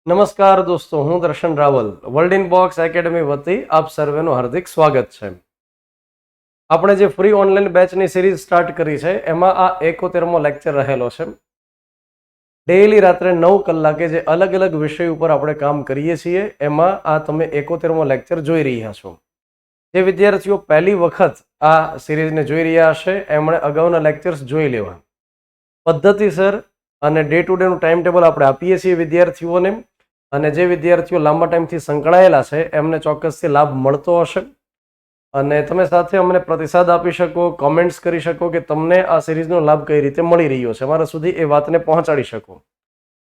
નમસ્કાર દોસ્તો, હું Darshan Raval World in Box Academy વતી આપ સર્વેનું હાર્દિક સ્વાગત છે. આપણે જે ફ્રી ઓનલાઈન બેચની સિરીઝ સ્ટાર્ટ કરી છે એમાં આ 71મો લેક્ચર રહેલો છે. ડેઈલી રાત્રે 9 કલાકે જે અલગ અલગ વિષય ઉપર આપણે કામ કરીએ છીએ એમાં આ તમે 71મો લેક્ચર જોઈ રહ્યા છો. જે વિદ્યાર્થીઓ પહેલી વખત આ સિરીઝને જોઈ રહ્યા હશે એમણે અગાઉના લેક્ચર્સ જોઈ લેવા. પદ્ધતિસર અને ડે ટુ ડેનું ટાઈમ ટેબલ આપણે આપીએ છીએ વિદ્યાર્થીઓને, અને જે વિદ્યાર્થીઓ લાંબા ટાઈમથી સંકળાયેલા છે એમને ચોક્કસથી લાભ મળતો હશે. અને તમે સાથે અમને પ્રતિસાદ આપી શકો, કોમેન્ટ્સ કરી શકો કે તમને આ સિરીઝનો લાભ કઈ રીતે મળી રહ્યો છે, અમારા સુધી એ વાતને પહોંચાડી શકો.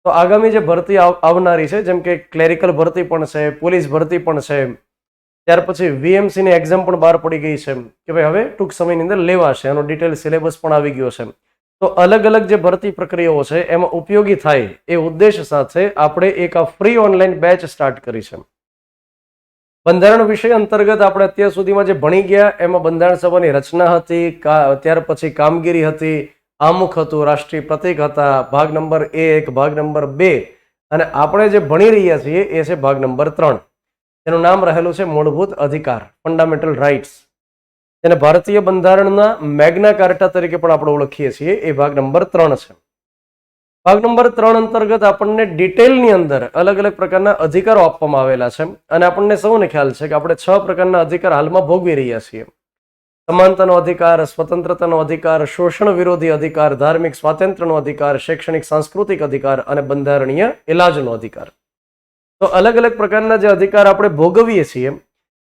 તો આગામી જે ભરતી આવનારી છે, જેમ કે ક્લેરિકલ ભરતી પણ છે, પોલીસ ભરતી પણ છે, ત્યાર પછી વીએમસીની એક્ઝામ પણ બહાર પડી ગઈ છે કે ભાઈ હવે ટૂંક સમયની અંદર લેવાશે, એનો ડિટેલ સિલેબસ પણ આવી ગયો છે. તો અલગ અલગ જે ભરતી પ્રક્રિયાઓ છે એમાં ઉપયોગી થાય એ ઉદ્દેશ સાથે આપણે એક આ ફ્રી ઓનલાઈન બેચ સ્ટાર્ટ કરી છે. બંધારણ વિષય અંતર્ગત આપણે અત્યાર સુધીમાં જે ભણી ગયા એમાં બંધારણ સભાની રચના હતી, ત્યાર પછી કામગીરી હતી, આમુખ હતું, રાષ્ટ્રીય પ્રતીક હતા, ભાગ નંબર 1, ભાગ નંબર 2, અને આપણે જે ભણી રહ્યા છીએ એ છે ભાગ નંબર 3. એનું નામ રહેલું છે મૂળભૂત અધિકાર, ફંડામેન્ટલ રાઇટ્સ. એને ભારતીય બંધારણના મેગ્ના કાર્ટા તરીકે પણ આપણે ઓળખીએ છીએ. એ ભાગ નંબર 3 છે. ભાગ નંબર 3 અંતર્ગત આપણને ડિટેલની અંદર અલગ અલગ પ્રકારના અધિકારો આપવામાં આવેલા છે, અને આપણને સૌને ખ્યાલ છે કે આપણે 6 પ્રકારના અધિકાર હાલમાં ભોગવી રહ્યા છીએ. સમાનતાનો અધિકાર, સ્વતંત્રતાનો અધિકાર, શોષણ વિરોધી અધિકાર, ધાર્મિક સ્વાતંત્ર્યનો અધિકાર, શૈક્ષણિક સાંસ્કૃતિક અધિકાર અને બંધારણીય ઇલાજનો અધિકાર. તો અલગ અલગ પ્રકારના જે અધિકાર આપણે ભોગવીએ છીએ,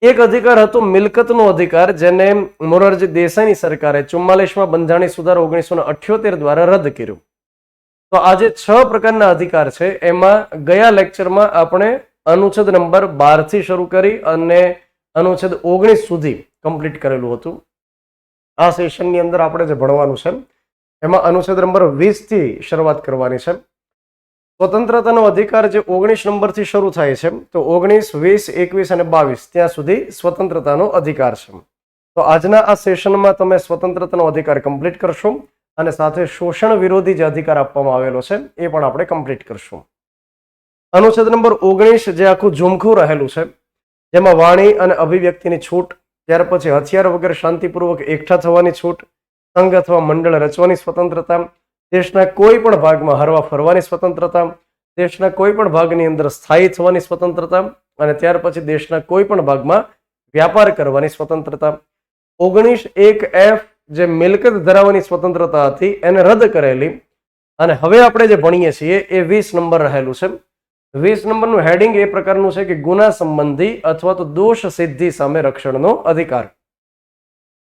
એક અધિકાર હતો મિલકતનો અધિકાર, જેને મોરારજી દેસાઈની સરકારે 44માં બંધારણીય સુધારો 1978 દ્વારા રદ કર્યું. તો આ જે 6 પ્રકારના અધિકાર છે એમાં ગયા લેક્ચરમાં આપણે અનુચ્છેદ નંબર 12 થી શરૂ કરી અને અનુચ્છેદ 19 સુધી કમ્પ્લીટ કરેલું હતું. આ સેશનની અંદર આપણે જે ભણવાનું છે એમાં અનુચ્છેદ નંબર 20 થી શરૂઆત કરવાની છે. સ્વતંત્રતાનો અધિકાર જે 19 નંબરથી શરૂ થાય છે, તો 19, 20, 21 અને 22 ત્યાં સુધી સ્વતંત્રતાનો અધિકાર છે. તો આજના આ સેશનમાં તમે સ્વતંત્રતાનો અધિકાર કમ્પ્લીટ કરશો, અને સાથે શોષણ વિરોધી જે અધિકાર આપવામાં આવેલો છે એ પણ આપણે કમ્પ્લીટ કરશું. અનુચ્છેદ નંબર 19 જે આખું ઝુમખું રહેલું છે, જેમાં વાણી અને અભિવ્યક્તિની છૂટ, ત્યાર પછી હથિયાર વગર શાંતિપૂર્વક એકઠા થવાની છૂટ, સંઘ અથવા મંડળ રચવાની સ્વતંત્રતા, દેશના કોઈ પણ ભાગમાં હરવા ફરવાની સ્વતંત્રતા, દેશના કોઈ પણ ભાગની અંદર સ્થાયી થવાની સ્વતંત્રતા, અને ત્યાર પછી દેશના કોઈ પણ ભાગમાં વ્યાપાર કરવાની સ્વતંત્રતા. 19(1)(f) જે મિલકત ધરાવવાની સ્વતંત્રતા હતી એને રદ કરેલી, અને હવે આપણે જે ભણીએ છીએ એ 20 નંબર રહેલું છે. 20 નંબરનું હેડિંગ એ પ્રકારનું છે કે ગુના સંબંધી અથવા તો દોષ સિદ્ધિ સામે રક્ષણનો અધિકાર.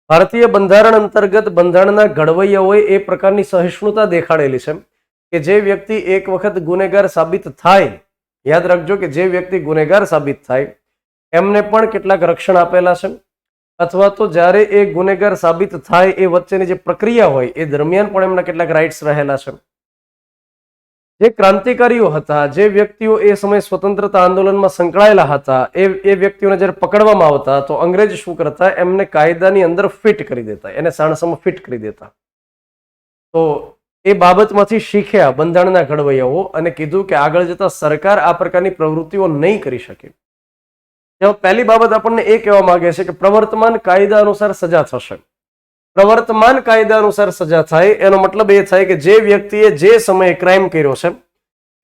ભારતીય બંધારણ અંતર્ગત બંધારણના ઘડવૈયાઓએ એ પ્રકારની સહિષ્ણુતા દેખાડેલી છે કે જે વ્યક્તિ એક વખત ગુનેગાર સાબિત થાય, યાદ રાખજો કે જે વ્યક્તિ ગુનેગાર સાબિત થાય એમને પણ કેટલાક રક્ષણ આપેલા છે, અથવા તો જ્યારે એ ગુનેગાર સાબિત થાય એ વચ્ચેની જે પ્રક્રિયા હોય એ દરમિયાન પણ એમના કેટલાક રાઇટ્સ રહેલા છે. જે ક્રાંતિકારીઓ હતા, જે વ્યક્તિઓ એ સમયે સ્વતંત્રતા આંદોલનમાં સંકળાયેલા હતા, એ વ્યક્તિઓને જ્યારે પકડવામાં આવતા તો અંગ્રેજ શું કરતા, એમને કાયદાની અંદર ફિટ કરી દેતા, એને સાણસામાં ફિટ કરી દેતા. તો એ બાબતમાંથી શીખ્યા બંધારણના ઘડવૈયાઓ, અને કીધું કે આગળ જતા સરકાર આ પ્રકારની પ્રવૃત્તિઓ નહીં કરી શકે. પહેલી બાબત આપણને એ કહેવા માંગે છે કે પ્રવર્તમાન કાયદા અનુસાર સજા થશે. પ્રવર્તમાન કાયદા અનુસાર સજા થાય એનો મતલબ એ થાય કે જે વ્યક્તિએ જે સમયે ક્રાઇમ કર્યો છે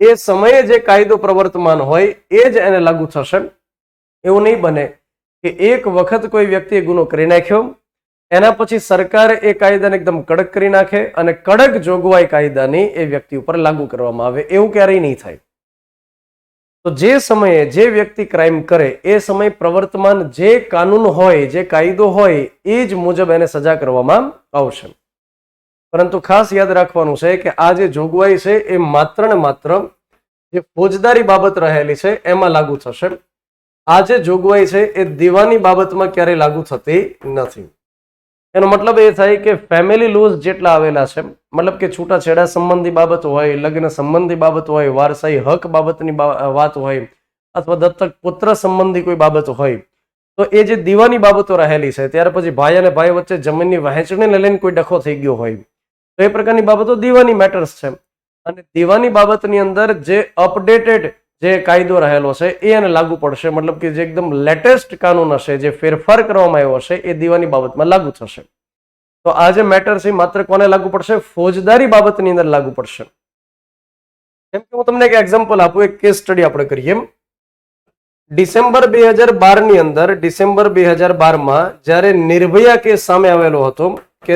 એ સમયે જે કાયદો પ્રવર્તમાન હોય એ જ એને લાગુ થશે. એવું નહીં બને કે એક વખત કોઈ વ્યક્તિએ ગુનો કરી નાખ્યો, એના પછી સરકાર એ કાયદાને એકદમ કડક કરી નાખે અને કડક જોગવાઈ કાયદાની એ વ્યક્તિ ઉપર લાગુ કરવામાં આવે. એવું ક્યારેય નહીં થાય. તો જે સમયે જે વ્યક્તિ ક્રાઇમ કરે એ સમયે પ્રવર્તમાન જે કાનૂન હોય, જે કાયદો હોય એ જ મુજબ એને સજા કરવામાં આવશે. પરંતુ ખાસ યાદ રાખવાનું છે કે આ જે જોગવાઈ છે એ માત્ર ને માત્ર જે ફોજદારી બાબત રહેલી છે એમાં લાગુ થશે. આ જે જોગવાઈ છે એ દીવાની બાબતમાં ક્યારેય લાગુ થતી નથી. એનો મતલબ એ થાય કે ફેમિલી લોઝ જેટલા આવેલા છે, મતલબ કે છૂટાછેડા સંબંધી બાબત હોય, લગ્ન સંબંધી બાબત હોય, વારસાઈ હક બાબતની વાત હોય, અથવા દત્તક પુત્ર સંબંધી કોઈ બાબત હોય, તો એ જે દીવાની બાબતો રહેલી છે, ત્યાર પછી ભાઈ અને ભાઈ વચ્ચે જમીનની વહેંચણીને લઈને કોઈ ડખો થઈ ગયો હોય, તો એ પ્રકારની બાબતો દીવાની મેટર્સ છે. અને દીવાની બાબતની અંદર જે અપડેટેડ જે કાયદો રહેલો છે એ એને લાગુ પડશે, મતલબ કે જે એકદમ લેટેસ્ટ કાનૂન હશે, જે ફેરફાર કરવામાં આવ્યો હશે એ દીવાની બાબતમાં લાગુ થશે. તો આ જે મેટર છે માત્ર કોને લાગુ પડશે? ફોજદારી બાબતની અંદર લાગુ પડશે. કેમ કે હું તમને એક એક્ઝામ્પલ આપું, એક કેસ સ્ટડી આપણે કરીએ. ડિસેમ્બર 2012 ની અંદર, ડિસેમ્બર 2012માં જ્યારે નિર્ભયા કેસ સામે આવેલો હતો કે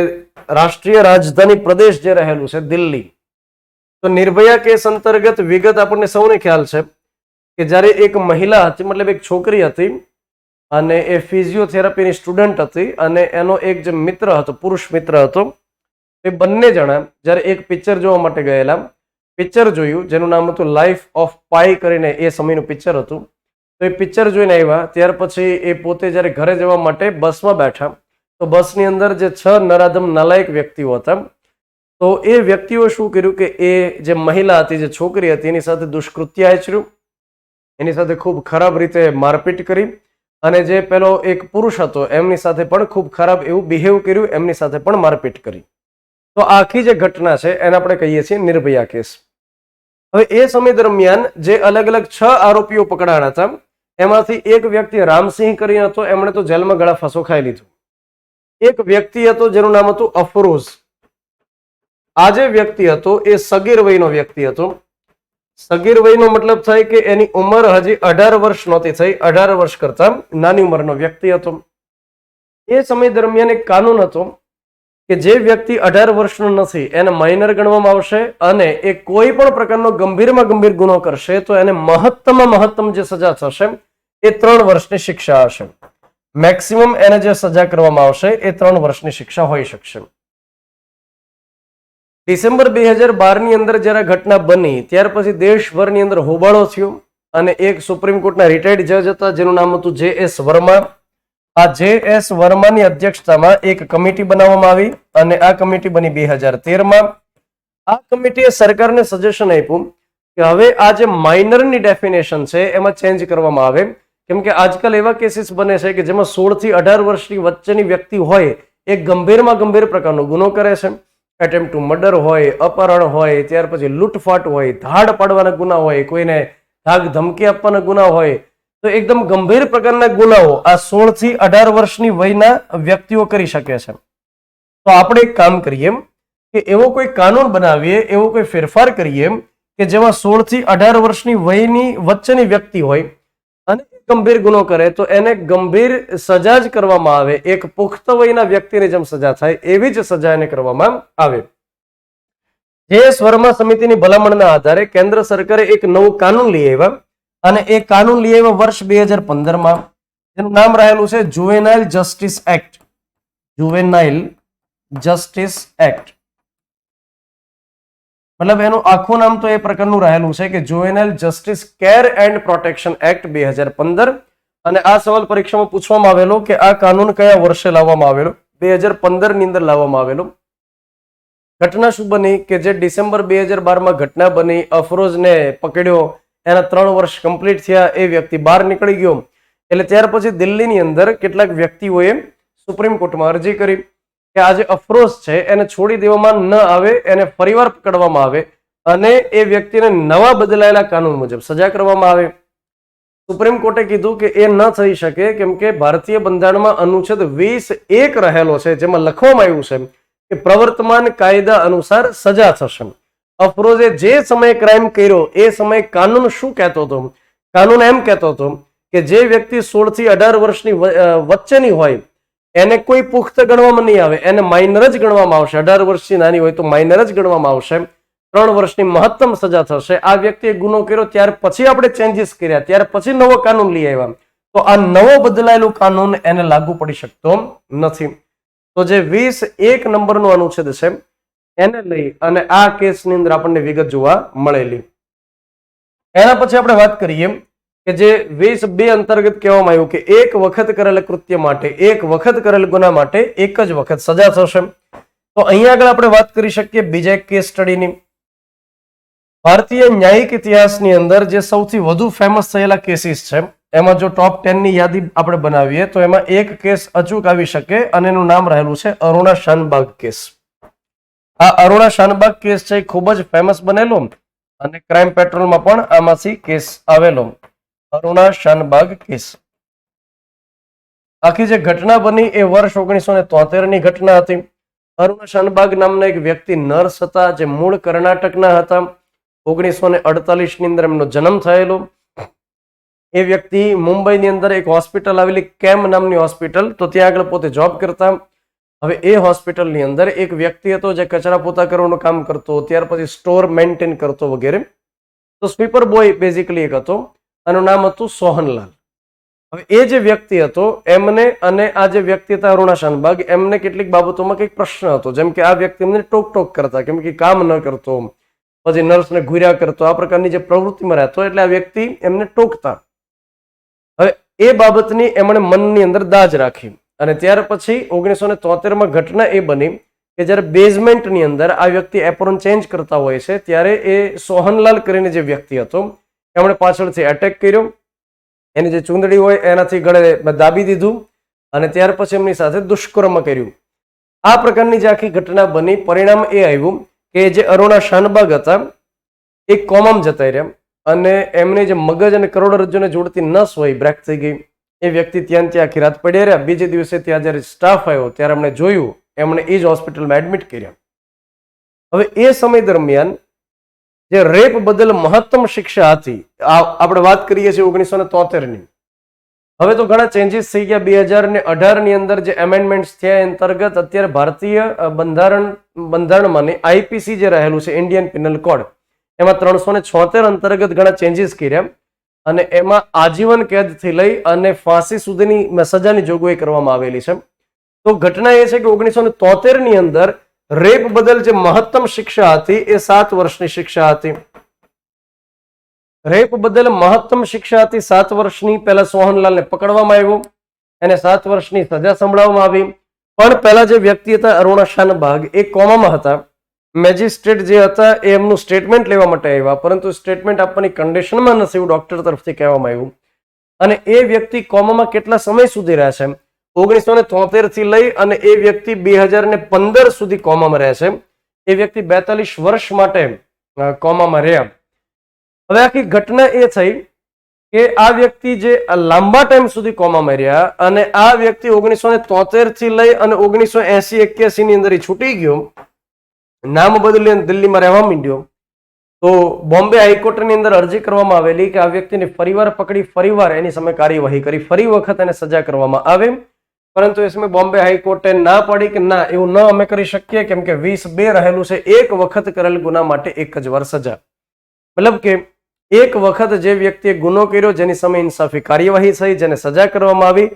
રાષ્ટ્રીય રાજધાની પ્રદેશ જે રહેલું છે દિલ્હી, તો નિર્ભયા કેસ અંતર્ગત વિગત આપણને સૌને ખ્યાલ છે કે જ્યારે એક મહિલા હતી, મતલબ એક છોકરી હતી અને એ ફિઝિયોથેરાપીની સ્ટુડન્ટ હતી અને એનો એક જે મિત્ર હતો, પુરુષ મિત્ર હતો, એ બંને જણા જ્યારે એક પિક્ચર જોવા માટે ગયેલા, પિક્ચર જોયું જેનું નામ હતું લાઈફ ઓફ પાઈ કરીને, એ સમયનું પિક્ચર હતું. તો એ પિક્ચર જોઈને આવ્યા, ત્યાર પછી એ પોતે જ્યારે ઘરે જવા માટે બસમાં બેઠા, તો બસની અંદર જે 6 નરાધમ નાલાયક વ્યક્તિઓ હતા, તો એ વ્યક્તિઓ શું કર્યું કે એ જે મહિલા હતી, જે છોકરી હતી, એની સાથે દુષ્કૃત્ય આચર્યું, એની સાથે ખૂબ ખરાબ રીતે મારપીટ કરી અને જે પેલો એક પુરુષ હતો એમની સાથે પણ ખૂબ ખરાબ એવું બિહેવ કર્યું, એમની સાથે પણ મારપીટ કરી. તો આખી જે ઘટના છે એને આપણે કહીએ છીએ નિર્ભયા કેસ. હવે એ સમય દરમિયાન જે અલગ અલગ 6 આરોપીઓ પકડાયા હતા, એમાંથી એક વ્યક્તિ રામસિંહ કરીને હતો, એમણે તો જેલમાં ગળા ફાંસો ખાઈ લીધું. એક વ્યક્તિ હતો જેનું નામ હતું અફરોઝ. આ જે વ્યક્તિ હતો એ સગીર વયનો વ્યક્તિ હતો. સગીર વયનો મતલબ થાય કે એની ઉંમર હજી 18 વર્ષ નહોતી થઈ, 18 વર્ષ કરતા નાની ઉંમરનો વ્યક્તિ હતો. એ સમય દરમિયાન એક કાનૂન હતો કે જે વ્યક્તિ 18 વર્ષનો નથી એને માઇનર ગણવામાં આવશે અને એ કોઈ પણ પ્રકારનો ગંભીરમાં ગંભીર ગુનો કરશે તો એને મહત્તમમાં મહત્તમ જે સજા થશે એ 3 વર્ષની શિક્ષા હશે. મેક્સિમમ એને જે સજા કરવામાં આવશે એ 3 વર્ષની શિક્ષા હોઈ શકશે. ડિસેમ્બર 2012 ની અંદર જ્યારે ઘટના બની ત્યાર પછી દેશભરની અંદર હોબાળો થયો અને એક સુપ્રીમ કોર્ટના રિટાયર્ડ જજ હતા જેનું નામ હતું JS વર્મા. આ JS વર્માની અધ્યક્ષતામાં એક કમિટી બનાવવામાં આવી અને આ કમિટી બની 2013માં. આ કમિટીએ સરકારને સજેશન આપ્યું કે હવે આ જે માઇનરની ડેફિનેશન છે એમાં ચેન્જ કરવામાં આવે, કેમ કે આજકાલ એવા કેસીસ બને છે કે જેમાં 16 થી 18 વર્ષની વચ્ચેની વ્યક્તિ હોય એ ગંભીરમાં ગંભીર પ્રકારનો ગુનો કરે છે. એટેમ્પ્ટ ટુ મર્ડર હોય, અપહરણ હોય, ત્યાર પછી લૂંટફાટ હોય, ધાડ પાડવાના ગુના હોય, કોઈને ધાક ધમકી આપવાના ગુના હોય, તો એકદમ ગંભીર પ્રકારના ગુનાઓ આ 16 થી 18 વર્ષની વયના વ્યક્તિઓ કરી શકે છે. તો આપણે એક કામ કરીએ કે એવો કોઈ કાનૂન બનાવીએ, એવો કોઈ ફેરફાર કરીએ કે જેમાં 16 થી 18 વર્ષની વયની વચ્ચેની વ્યક્તિ હોય અને ગંભીર ગુનો કરે તો એને ગંભીર સજા જ કરવામાં આવે. એક પુખ્ત વયના વ્યક્તિની જેમ સજા થાય એવી જ સજા એને કરવામાં આવે. JS વર્મા સમિતિની ભલામણના આધારે કેન્દ્ર સરકારે એક નવું કાનૂન લઈ આવ્યા અને એ કાનૂન લઈ આવ્યા વર્ષ 2015માં, જેનું નામ રહેલું છે juvenile justice act. Juvenile justice act મતલબ એનું આખું નામ તો એ પ્રકારનું રહેલું છે કે juvenile justice care and protection act 2015. અને આ સવાલ પરીક્ષામાં પૂછવામાં આવેલો કે આ કાનૂન કયા વર્ષે લાવવામાં આવેલો? 2015 ની અંદર લાવવામાં આવેલો. ઘટના શું બની કે જે ડિસેમ્બર 2012માં ઘટના બની, અફરોઝને પકડ્યો, એના 3 વર્ષ કમ્પ્લીટ થયા, એ વ્યક્તિ બહાર નીકળી ગયો. એટલે ત્યાર પછી દિલ્હીની અંદર કેટલાક વ્યક્તિઓએ સુપ્રીમ કોર્ટમાં અરજી કરી કે આ જે અફરોઝ છે એને છોડી દેવામાં ન આવે, એને ફરીવાર પકડવામાં આવે અને એ વ્યક્તિને નવા બદલાયેલા કાનૂન મુજબ સજા કરવામાં આવે. સુપ્રીમ કોર્ટે કીધું કે એ ન થઈ શકે, કેમ કે ભારતીય બંધારણમાં અનુચ્છેદ 20(1) રહેલો છે જેમાં લખવામાં આવ્યું છે કે પ્રવર્તમાન કાયદા અનુસાર સજા થશે. અફરોઝે જે સમયે ક્રાઇમ કર્યો એ સમયે કાનૂન શું કહેતો હતો? કાનૂન એમ કહેતો હતો કે જે વ્યક્તિ 16 થી 18 વર્ષની વચ્ચેની હોય એને કોઈ પુખ્ત ગણવામાં નહીં આવે, એને માઇનર જ ગણવામાં આવશે. 18 વર્ષથી નાની હોય તો માઇનર જ ગણવામાં આવશે. 3 વર્ષની મહત્તમ સજા થશે. આ વ્યક્તિએ ગુનો કર્યો ત્યાર પછી આપણે ચેન્જીસ કર્યા, ત્યાર પછી નવો કાનૂન લઈ આવ્યા, તો આ નવો બદલાયેલો કાનૂન એને લાગુ પડી શકતો નથી. તો જે 20(1) નંબરનો અનુચ્છેદ છે એને લઈ અને આ કેસની અંદર આપણને વિગત જોવા મળેલી. એના પછી આપણે વાત કરીએ કે જે 20(2) અંતર્ગત કહેવામાં આવ્યું કે એક વખત કરેલ કૃત્ય માટે, એક વખત કરેલ ગુના માટે એક જ વખત સજા થશે. તો અહીંયા આગળ આપણે વાત કરી શકીએ બીજા એક કેસ સ્ટડીની. ભારતીય ન્યાયિક ઇતિહાસની અંદર જે સૌથી વધુ ફેમસ થયેલા કેસીસ છે એમાં જો ટોપ 10 ની યાદી આપણે બનાવીએ તો એમાં એક કેસ અચૂક આવી શકે અને એનું નામ રહેલું છે અરુણા શાનબાગ કેસ. આ અરુણા શાનબાગ કેસ છે ખૂબ જ ફેમસ બનેલો અને ક્રાઇમ પેટ્રોલમાં પણ આમાંથી કેસ આવેલો, અરુણા શાનબાગ કેસ. આખી જે ઘટના બની એ વર્ષ 1973 ની ઘટના હતી. અરુણા શાનબાગ નામના એક વ્યક્તિ નર્સ હતા, જે મૂળ કર્ણાટકના હતા. 1948 ની અંદર એમનો જન્મ થયેલો. એ વ્યક્તિ મુંબઈની અંદર એક હોસ્પિટલ આવેલી, કેમ નામની હોસ્પિટલ, તો ત્યાં આગળ પોતે જોબ કરતા. હવે એ હોસ્પિટલની અંદર એક વ્યક્તિ હતો જે કચરા પોતા કરવાનું કામ કરતો, ત્યાર પછી સ્ટોર મેન્ટેન કરતો વગેરે. તો સ્વીપર બોય બેઝિકલી એક હતો, આનું નામ હતું સોહનલાલ. હવે એ જે વ્યક્તિ હતો એમને અને આ જે વ્યક્તિ હતા અરુણા શાનબાગ, એમને કેટલીક બાબતોમાં કંઈક પ્રશ્ન હતો. જેમ કે આ વ્યક્તિ એમને ટોક કરતા, કેમ કે કામ ન કરતો, પછી નર્સને ઘૂર્યા કરતો, આ પ્રકારની જે પ્રવૃત્તિમાં રહેતો, એટલે આ વ્યક્તિ એમને ટોકતા. હવે એ બાબતની એમણે મનની અંદર દાજ રાખી અને ત્યાર પછી 1973 ઘટના એ બની કે જ્યારે બેઝમેન્ટની અંદર આ વ્યક્તિ એપ્રોન ચેન્જ કરતા હોય છે, ત્યારે એ સોહનલાલ કરીને જે વ્યક્તિ હતો એમણે પાછળથી એટેક કર્યો. એની જે ચૂંદડી હોય એનાથી ગળે દાબી દીધું અને ત્યાર પછી એમની સાથે દુષ્કર્મ કર્યું. આ પ્રકારની જે આખી ઘટના બની, પરિણામ એ આવ્યું કે જે અરુણા શાનબાગ હતા એ કોમામાં જતા રહ્યા અને એમની જે મગજ અને કરોડરજ્જુને જોડતી નસ હોય બ્રેક થઈ ગઈ. એ વ્યક્તિ ત્યાં આખી રાત પડ્યા રહ્યા. બીજે દિવસે ત્યાં જ્યારે સ્ટાફ આવ્યો ત્યારે એમણે જોયું, એમણે એ જ હોસ્પિટલમાં એડમિટ કર્યા. હવે એ સમય દરમિયાન જે રેપ બદલ મહત્તમ શિક્ષા હતી, આપણે વાત કરીએ છીએ 1973 ની. હવે તો ઘણા ચેન્જીસ થઈ ગયા. 2018 ની અંદર જે એમેન્ડમેન્ટ્સ થયા એ અંતર્ગત અત્યારે ભારતીય બંધારણમાંની આઈપીસી જે રહેલું છે, ઇન્ડિયન પિનલ કોડ, એમાં 376 અંતર્ગત ઘણા ચેન્જીસ કર્યા અને એમાં આજીવન કેદથી લઈ અને ફાંસી સુધીની સજાની જોગવાઈ કરવામાં આવેલી છે. તો ઘટના એ છે કે 1973 ની અંદર રેપ બદલ જે મહત્તમ શિક્ષા હતી એ 7 વર્ષની શિક્ષા હતી. રેપ બદલ મહત્તમ શિક્ષા હતી 7 વર્ષની. પહેલા સોહનલાલને પકડવામાં આવ્યો, એને 7 વર્ષની સજા સંભળાવવામાં આવી. પણ પહેલા જે વ્યક્તિ હતા અરુણા શાનબાગ, એ કોમામાં હતા. મેજિસ્ટ્રેટ જે હતા એ એમનું સ્ટેટમેન્ટ લેવા માટે આવ્યા, પરંતુ સ્ટેટમેન્ટ આપવાની કન્ડિશનમાં નથી એવું ડોક્ટર તરફથી કહેવામાં આવ્યું. અને એ વ્યક્તિ કોમામાં કેટલા સમય સુધી રહ્યા છે? 1973 થી લઈ અને એ વ્યક્તિ 2015 સુધી કોમામાં રહે છે. એ વ્યક્તિ 42 વર્ષ માટે કોમામાં રહ્યા. હવે આખી ઘટના એ થઈ કે આ વ્યક્તિ જે લાંબા ટાઈમ સુધી કોમામાં રહ્યા અને આ વ્યક્તિ 1973 થી લઈ અને 1980-81 ની અંદર છૂટી ગયો, નામ બદલી દિલ્હીમાં રહેવા માંડ્યો. તો બોમ્બે હાઈકોર્ટની અંદર અરજી કરવામાં આવેલી કે આ વ્યક્તિને ફરીવાર પકડી ફરીવાર એની સામે કાર્યવાહી કરી, ફરી વખત એને સજા કરવામાં આવે. પરંતુ એ સમયે બોમ્બે હાઈકોર્ટે ના પાડી કે ના, એવું ન અમે કરી શકીએ, કેમ કે 20(2) રહેલું છે, એક વખત કરેલ ગુના માટે 1 જ વાર સજા. મતલબ કે એક વખત જે વ્યક્તિએ ગુનો કર્યો, જેની સામે ઇન્સાફી કાર્યવાહી થઈ, જેને સજા કરવામાં આવી,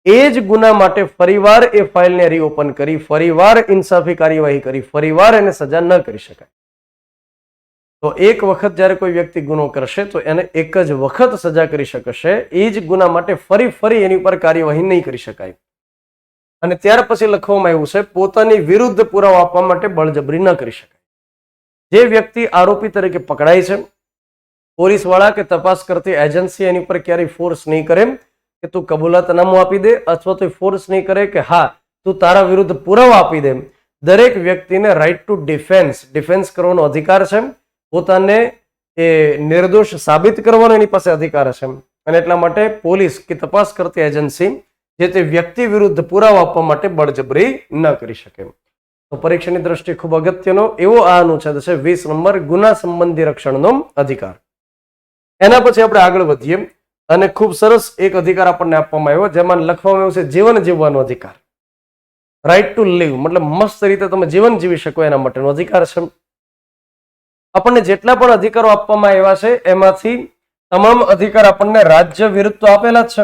એ જ ગુના માટે ફરીવાર એ ફાઇલને રીઓપન કરી, ફરીવાર ઇન્સાફી કાર્યવાહી કરી, ફરીવાર એને સજા ન કરી શકાય. તો એક વખત જ્યારે કોઈ વ્યક્તિ ગુનો કરશે તો એને એક જ વખત સજા કરી શકશે. એ જ ગુના માટે ફરી એની ઉપર કાર્યવાહી નહીં કરી શકાય. અને ત્યાર પછી લખવામાં આવ્યું છે પોતાની વિરુદ્ધ પુરાવા આપવા માટે બળજબરી ન કરી શકાય. જે વ્યક્તિ આરોપી તરીકે પકડાય છે, પોલીસ વાળા કે તપાસ કરતી એજન્સી એની પર ક્યારેય ફોર્સ નહીં કરે કે તું કબૂલાતનામું આપી દે, અથવા તો ફોર્સ નહીં કરે કે હા તું તારા વિરુદ્ધ પુરાવા આપી દે. દરેક વ્યક્તિને રાઇટ ટુ ડિફેન્સ કરવાનો અધિકાર છે. પોતાને એ નિર્દોષ સાબિત કરવાનો એની પાસે અધિકાર છે. અને એટલા માટે પોલીસ કે તપાસ કરતી એજન્સી જે તે વ્યક્તિ વિરુદ્ધ પુરાવા આપવા માટે બળજબરી ન કરી શકે. તો પરીક્ષાની દ્રષ્ટિએ ખૂબ અગત્યનો એવો આ અનુચ્છેદ છે 20 નંબર, ગુના સંબંધી રક્ષણનો અધિકાર. એના પછી આપણે આગળ વધીએ અને ખૂબ સરસ એક અધિકાર આપણને આપવામાં આવ્યો, જેમાં લખવામાં આવ્યું છે જીવન જીવવાનો અધિકાર. રાઇટ ટુ લીવ, મતલબ મસ્ત રીતે તમે જીવન જીવી શકો એના માટેનો અધિકાર છે. આપણને જેટલા પણ અધિકારો આપવામાં આવ્યા છે એમાંથી તમામ અધિકાર આપણને રાજ્ય વિરુદ્ધ તો આપેલા જ છે.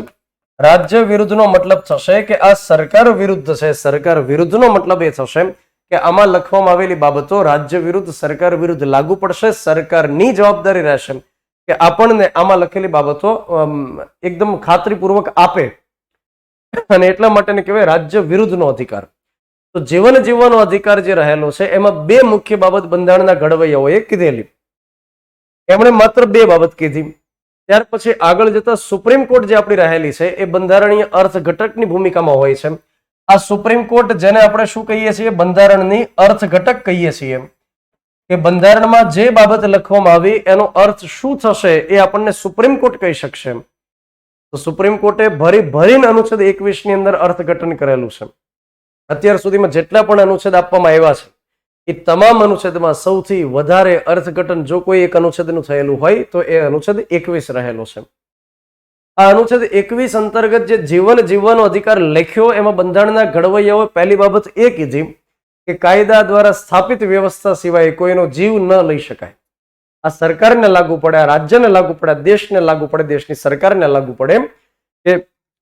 રાજ્ય વિરુદ્ધનો મતલબ થશે કે આ સરકાર વિરુદ્ધ છે. સરકાર વિરુદ્ધનો મતલબ એ થશે કે આમાં લખવામાં આવેલી બાબતો રાજ્ય વિરુદ્ધ, સરકાર વિરુદ્ધ લાગુ પડશે. સરકારની જવાબદારી રહેશે કે આપણને આમાં લખેલી બાબતો એકદમ ખાતરીપૂર્વક આપે, અને એટલા માટે કહેવાય રાજ્ય વિરુદ્ધનો અધિકાર. તો જીવન જીવવાનો અધિકાર જે રહેલો છે એમાં 2 મુખ્ય બાબત બંધારણના ઘડવૈયાઓએ કીધેલી. એમણે માત્ર 2 બાબત કીધી. ત્યાર પછી આગળ જતા સુપ્રીમ કોર્ટ જે આપણી રહેલી છે એ બંધારણીય અર્થઘટકની ભૂમિકામાં હોય છે. આ સુપ્રીમ કોર્ટ જેને આપણે શું કહીએ છીએ? બંધારણની અર્થઘટક કહીએ છીએ. કે બંધારણમાં જે બાબત લખવામાં આવી એનો અર્થ શું થશે એ આપણને સુપ્રીમ કોર્ટ કહી શકશે. તો સુપ્રીમ કોર્ટે ભરીને અનુચ્છેદ 21 ની અંદર અર્થઘટન કરેલું છે. અત્યાર સુધીમાં જેટલા પણ અનુચ્છેદ આપવામાં આવ્યા છે એ તમામ અનુચ્છેદમાં સૌથી વધારે અર્થઘટન જો કોઈ એક અનુચ્છેદનું થયેલું હોય તો એ અનુચ્છેદ 21 રહેલો છે. આ અનુચ્છેદ 21 અંતર્ગત જે જીવન જીવવાનો અધિકાર લખ્યો એમાં બંધારણના ઘડવૈયાઓએ પહેલી બાબત એ કીધી કે કાયદા દ્વારા સ્થાપિત વ્યવસ્થા સિવાય કોઈનો જીવ ન લઈ શકાય. આ સરકારને લાગુ પડે, આ રાજ્યને લાગુ પડે, દેશને લાગુ પડે, દેશની સરકારને લાગુ પડે કે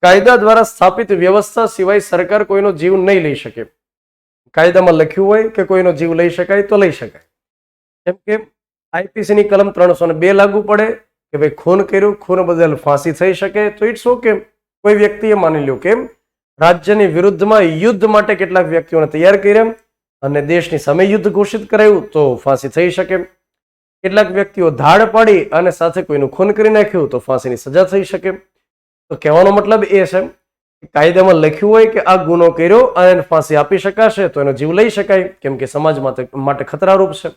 કાયદા દ્વારા સ્થાપિત વ્યવસ્થા સિવાય સરકાર કોઈનો જીવ નહીં લઈ શકે. કાયદામાં લખ્યું હોય કે કોઈનો જીવ લઈ શકાય તો લઈ શકાય. જેમ કે આઈપીસી ની કલમ 302 લાગુ પડે કે ભાઈ ખૂન કર્યું, ખૂન બદલ ફાંસી થઈ શકે તો ઇટ્સ ઓકે. કોઈ વ્યક્તિએ માની લ્યો કે રાજ્યની વિરુદ્ધમાં યુદ્ધ માટે કેટલાક વ્યક્તિઓને તૈયાર કર્યા અને દેશની સામે યુદ્ધ ઘોષિત કરાયું તો ફાંસી થઈ શકે. કેટલાક વ્યક્તિઓ ધાડ પાડી અને સાથે કોઈનું ખૂન કરી નાખ્યું તો ફાંસીની સજા થઈ શકે. તો કહેવાનો મતલબ એ છે કાયદામાં લખ્યું હોય કે આ ગુનો કર્યો અને ફાંસી આપી શકાશે તો એનો જીવ લઈ શકાય કેમ કે સમાજ માટે ખતરારૂપ છે.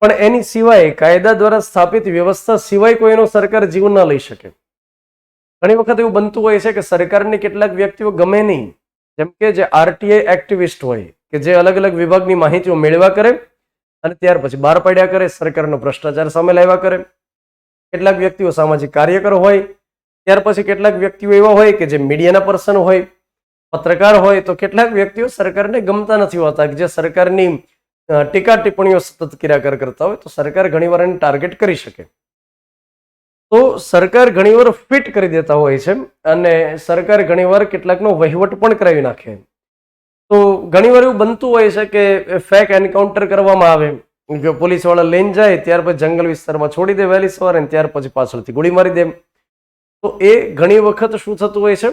પણ એની સિવાય કાયદા દ્વારા સ્થાપિત વ્યવસ્થા સિવાય કોઈનો સરકાર જીવ ન લઈ શકે. ઘણી વખત એવું બનતું હોય છે કે સરકારની કેટલાક વ્યક્તિઓ ગમે નહીં, જેમ કે જે આરટીઆઈ એક્ટિવિસ્ટ હોય કે જે અલગ અલગ વિભાગની માહિતીઓ મેળવ્યા કરે અને ત્યાર પછી બહાર પાડ્યા કરે, સરકારનો ભ્રષ્ટાચાર સામે લાવ્યા કરે. કેટલાક વ્યક્તિઓ સામાજિક કાર્યકર હોય, ત્યાર પછી કેટલાક વ્યક્તિઓ એવા હોય કે જે મીડિયાના પર્સન હોય, પત્રકાર હોય. તો કેટલાક વ્યક્તિઓ સરકારને ગમતા નથી હોતા કે જે સરકારની ટીકા ટિપ્પણીઓ સતત કર્યા કરતા હોય તો સરકાર ઘણીવાર એને ટાર્ગેટ કરી શકે. તો સરકાર ઘણીવાર ફિટ કરી દેતા હોય છે અને સરકાર ઘણીવાર કેટલાકનો વહીવટ પણ કરાવી નાખે. તો ઘણીવાર એવું બનતું હોય છે કે ફેક એન્કાઉન્ટર કરવામાં આવે કે પોલીસ વાળા લઈને જાય, ત્યાર પછી જંગલ વિસ્તારમાં છોડી દે વહેલી સવારે, ત્યાર પછી પાછળથી ગોળી મારી દે. તો એ ઘણી વખત શું થતું હોય છે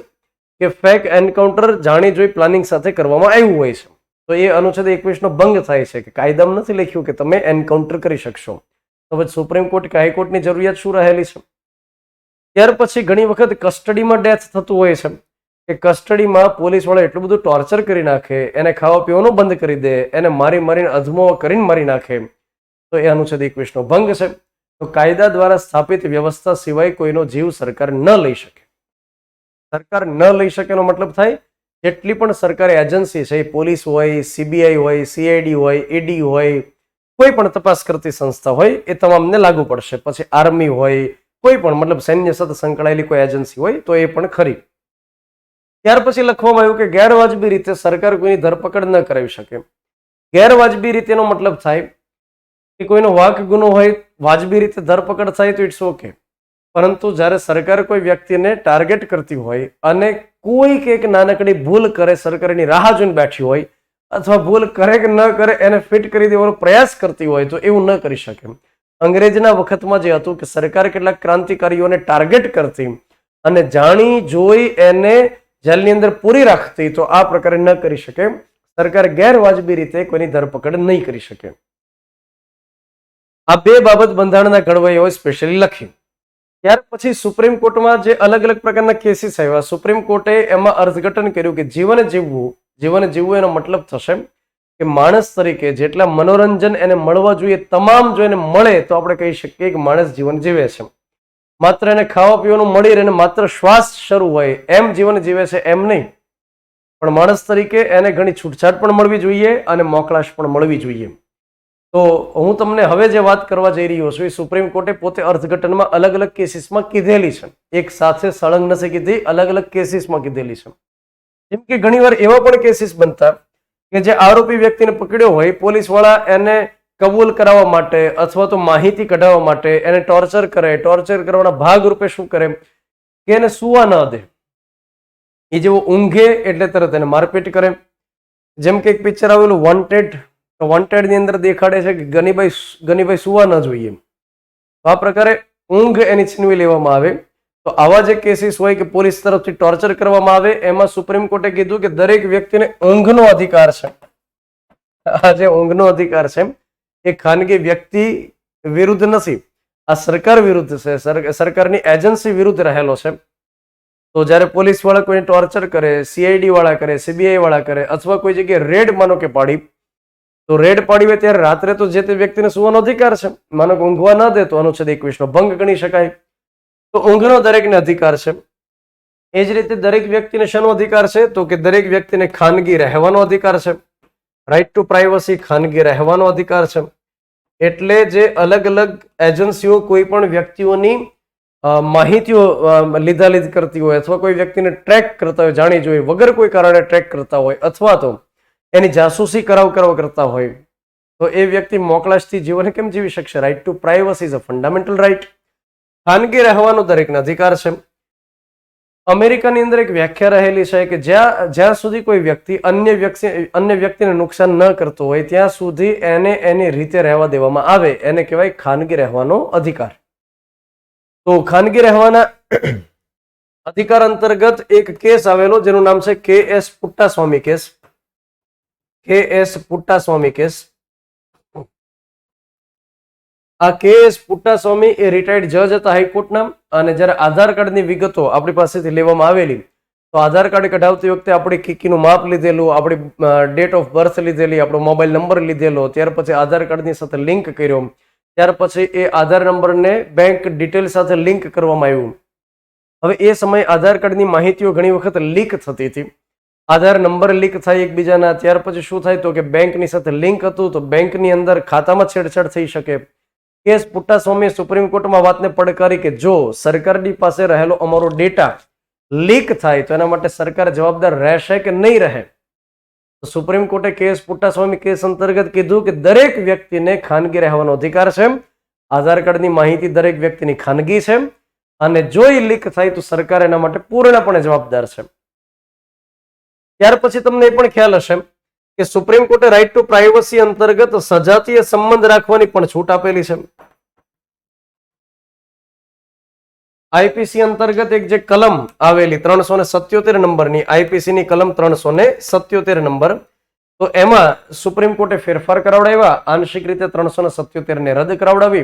કે ફેક એન્કાઉન્ટર જાણી જોઈ પ્લાનિંગ સાથે કરવામાં આવ્યું હોય છે. તો એ અનુચ્છેદ 21 નો ભંગ થાય છે કે કાયદામાં નથી લખ્યું કે તમે એન્કાઉન્ટર કરી શકશો. તો પછી સુપ્રીમ કોર્ટ કે હાઈકોર્ટની જરૂરિયાત શું રહેલી છે? ત્યાર પછી ઘણી વખત કસ્ટડીમાં ડેથ થતું હોય છે કે કસ્ટડીમાં પોલીસ વાળા એટલું બધું ટોર્ચર કરી નાખે, એને ખાવા પીવાનું બંધ કરી દે, એને મારીને અધમો કરીને મારી નાખે. તો એ અનુચ્છેદ 21 નો ભંગ છે. તો કાયદા દ્વારા સ્થાપિત વ્યવસ્થા સિવાય કોઈનો જીવ સરકાર ન લઈ શકે. સરકાર ન લઈ શકે એનો મતલબ થાય જેટલી પણ સરકારી એજન્સી છે, પોલીસ હોય, સીબીઆઈ હોય, સીઆઈડી હોય, ઈડી હોય, કોઈ પણ તપાસ કરતી સંસ્થા હોય એ તમામને લાગુ પડશે. પછી આર્મી હોય, કોઈ પણ મતલબ સૈન્ય સાથે સંકળાયેલી કોઈ એજન્સી હોય તો એ પણ ખરી. ત્યાર પછી લખવામાં આવ્યું કે ગેરવાજબી રીતે સરકાર કોઈની ધરપકડ ન કરાવી શકે. ગેરવાજબી રીતેનો મતલબ થાય કે કોઈનો વાક ગુનો હોય, વાજબી રીતે ધરપકડ થાય તો ઇટ્સ ઓકે. પરંતુ જ્યારે સરકાર કોઈ વ્યક્તિને ટાર્ગેટ કરતી હોય અને કોઈક એક નાનકડી ભૂલ કરે, સરકારની રાહ જોઈને બેઠી હોય અથવા ભૂલ કરે કે ન કરે એને ફિટ કરી દેવાનો પ્રયાસ કરતી હોય તો એવું ન કરી શકે. અંગ્રેજના વખતમાં જે હતું કે સરકાર કેટલાક ક્રાંતિકારીઓને ટાર્ગેટ કરતી અને જાણી જોઈ એને જેલની અંદર પૂરી રાખતી, તો આ પ્રકારે ન કરી શકે. સરકાર ગેરવાજબી રીતે કોઈની ધરપકડ નહીં કરી શકે. આ બે બાબત બંધારણના ઘડવૈયાઓએ સ્પેશિયલી લખી. ત્યાર પછી સુપ્રીમ કોર્ટમાં જે અલગ અલગ પ્રકારના કેસીસ આવ્યા, સુપ્રીમ કોર્ટે એમાં અર્થઘટન કર્યું કે જીવન જીવવું એનો મતલબ થશે કે માણસ તરીકે જેટલા મનોરંજન એને મળવા જોઈએ તમામ જો એને મળે તો આપણે કહી શકીએ કે માણસ જીવન જીવે છે. માત્ર એને ખાવા પીવાનું મળી રહે, માત્ર શ્વાસ શરૂ હોય એમ જીવન જીવે છે એમ નહીં, પણ માણસ તરીકે એને ઘણી છૂટછાટ પણ મળવી જોઈએ અને મોકળાશ પણ મળવી જોઈએ. તો હું તમને હવે જે વાત કરવા જઈ રહ્યો છું એ સુપ્રીમ કોર્ટે પોતે અર્થઘટનમાં અલગ અલગ કેસીસમાં કીધેલી છે. એક સાથે સળંગ નથી કીધી, અલગ અલગ કેસીસમાં કીધેલી છે. જેમ કે ઘણીવાર એવા પણ કેસીસ બનતા કે જે આરોપી વ્યક્તિને પકડ્યો હોય, પોલીસ વાળા એને કબૂલ કરાવવા માટે અથવા તો માહિતી કઢાવવા માટે એને ટોર્ચર કરે. ટોર્ચર કરવાના ભાગરૂપે શું કરે કે એને સુવા ન દે. એ જેવો ઊંઘે એટલે તરત એને મારપીટ કરે. જેમ કે એક પિક્ચર આવેલું વોન્ટેડ, વોન્ટેડ ની અંદર દેખાડે છે કે ગનીભાઈ સુવા ન જોઈએ. તો આ પ્રકારે ઊંઘ એની છીનવી લેવામાં આવે. તો આવા જે કેસીસ હોય કે પોલીસ તરફથી ટોર્ચર કરવામાં આવે, એમાં સુપ્રીમ કોર્ટે કીધું કે દરેક વ્યક્તિને ઊંઘનો અધિકાર છે. આ જે ઊંઘનો અધિકાર છે એ ખાનગી વ્યક્તિ વિરુદ્ધ નથી, આ સરકાર વિરુદ્ધ છે, સરકારની એજન્સી વિરુદ્ધ રહેલો છે. તો જ્યારે પોલીસ વાળા કોઈને ટોર્ચર કરે, સીઆઈડી વાળા કરે, સીબીઆઈ વાળા કરે અથવા કોઈ જગ્યાએ રેડ માનો કે પાડી તો રેડ પાડી હોય ત્યારે રાત્રે તો જે તે વ્યક્તિને સુવાનો અધિકાર છે. માનો કે ઊંઘવા ન દે તો અનુચ્છેદ 21 ભંગ ગણી શકાય. તો ઊંઘનો દરેકને અધિકાર છે. એ જ રીતે દરેક વ્યક્તિને શેનો અધિકાર છે? તો કે દરેક વ્યક્તિને ખાનગી રહેવાનો અધિકાર છે. રાઇટ ટુ પ્રાઇવસી, ખાનગી રહેવાનો અધિકાર છે. એટલે જે અલગ અલગ એજન્સીઓ કોઈ પણ વ્યક્તિઓની માહિતીઓ લીધા લીધ કરતી હોય અથવા કોઈ વ્યક્તિને ટ્રેક કરતા હોય, જાણી જોઈ વગર કોઈ કારણે ટ્રેક કરતા હોય અથવા તો એની જાસૂસી કરાવ કરતા હોય, તો એ વ્યક્તિ મોકળાશથી જીવન કેમ જીવી શકશે? Right to privacy is a fundamental right. ખાનગી રહેવાનો દરેકને અધિકાર છે. અમેરિકાની અંદર એક વ્યાખ્યા રહેલી છે કે જ્યાં સુધી કોઈ વ્યક્તિ અન્ય વ્યક્તિને નુકસાન ન કરતો હોય ત્યાં સુધી એને એની રીતે રહેવા દેવામાં આવે, એને કહેવાય ખાનગી રહેવાનો અધિકાર. તો ખાનગી રહેવાના અધિકાર અંતર્ગત એક કેસ આવેલો જેનું નામ છે કે.એસ. પુટ્ટાસ્વામી કેસ. કે.એસ. પુટ્ટાસ્વામી કેસ. આ કે.એસ. પુટ્ટાસ્વામી એ રિટાયર્ડ જજ હતા હાઈકોર્ટના, અને જ્યારે આધાર કાર્ડની વિગતો આપણી પાસેથી લેવામાં આવેલી તો આધાર કાર્ડ કઢાવતી વખતે આપણી કીકીનું માપ લીધેલું, આપણી ડેટ ઓફ બર્થ લીધેલી, આપણો મોબાઈલ નંબર લીધેલો, ત્યાર પછી આધાર કાર્ડની સાથે લિંક કર્યો, ત્યાર પછી એ આધાર નંબરને બેંક ડિટેલ સાથે લિંક કરવામાં આવ્યું. હવે એ સમયે આધાર કાર્ડની માહિતીઓ ઘણી વખત લીક થતી હતી. આધાર નંબર લીક થાય એકબીજાના, ત્યાર પછી શું થાય તો કે બેંકની સાથે લિંક હતું તો બેંકની અંદર ખાતામાં છેડછાડ થઈ શકે. કે.એસ. પુટ્ટાસ્વામીએ સુપ્રીમ કોર્ટમાં વાતને પડકારી કે જો સરકારની પાસે રહેલો અમારો ડેટા લીક થાય તો એના માટે સરકાર જવાબદાર રહેશે કે નહીં રહે? તો સુપ્રીમ કોર્ટે કે.એસ. પુટ્ટાસ્વામી કેસ અંતર્ગત કીધું કે દરેક વ્યક્તિને ખાનગી રહેવાનો અધિકાર છે. આધાર કાર્ડની માહિતી દરેક વ્યક્તિની ખાનગી છે અને જો એ લીક થાય તો સરકાર એના માટે પૂર્ણપણે જવાબદાર છે. ત્યાર પછી તમને એ પણ ખ્યાલ હશે કે સુપ્રીમ કોર્ટે રાઇટ ટુ પ્રાઇવસી અંતર્ગત સજાતીય સંબંધ રાખવાની પણ છૂટ આપેલી છે. આઈપીસી અંતર્ગત એક જે કલમ આવેલી 377 નંબરની, આઈપીસીની કલમ 377 નંબર, તો એમાં સુપ્રીમ કોર્ટે ફેરફાર કરાવડાવ્યા. આંશિક રીતે 377 ને રદ કરાવડાવી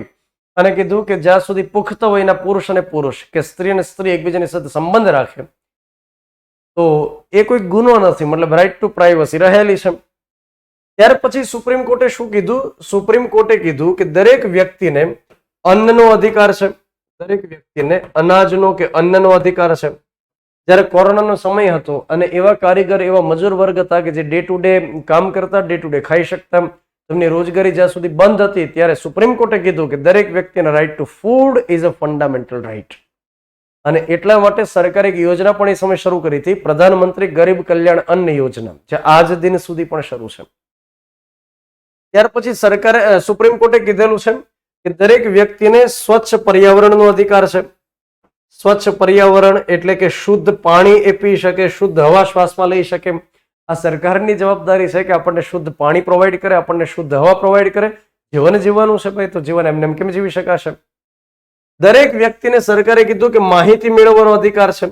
અને કીધું કે જ્યાં સુધી પુખ્ત વયના પુરુષ અને પુરુષ કે સ્ત્રી અને સ્ત્રી એકબીજાની સાથે સંબંધ રાખે તો એ કોઈ ગુનો નથી, મતલબ રાઇટ ટુ પ્રાઇવસી રહેલી છે. ત્યાર પછી સુપ્રીમ કોર્ટે શું કીધું? સુપ્રીમ કોર્ટે કીધું કે દરેક વ્યક્તિને અન્નનો અધિકાર છે, દરેક વ્યક્તિને અનાજનો કે અન્નનો અધિકાર છે. જ્યારે કોરોનાનો સમય હતો અને એવા કારીગર, એવા મજૂર વર્ગ હતા કે જે ડે ટુ ડે કામ કરતા, ડે ટુ ડે ખાઈ શકતા, તેમની રોજગારી જ્યાં સુધી બંધ હતી, ત્યારે સુપ્રીમ કોર્ટે કીધું કે દરેક વ્યક્તિને right to food is a fundamental right. અને એટલા માટે સરકારે એક યોજના પણ એ સમય શરૂ કરી હતી, પ્રધાનમંત્રી ગરીબ કલ્યાણ અન્ન યોજના, જે આજ દિન સુધી પણ શરૂ છે. ત્યાર પછી સરકારે, સુપ્રીમ કોર્ટે કીધેલું છે કે દરેક વ્યક્તિને સ્વચ્છ પર્યાવરણનો અધિકાર છે. સ્વચ્છ પર્યાવરણ એટલે કે શુદ્ધ પાણી એ પી શકે, શુદ્ધ હવા શ્વાસમાં લઈ શકે. આ સરકારની જવાબદારી છે કે આપણને શુદ્ધ પાણી પ્રોવાઈડ કરે, આપણને શુદ્ધ હવા પ્રોવાઈડ કરે. જીવન જીવવાનું છે ભાઈ, તો જીવન એમને એમ કેમ જીવી શકાશે? દરેક વ્યક્તિને સરકારે કીધું કે માહિતી મેળવવાનો અધિકાર છે.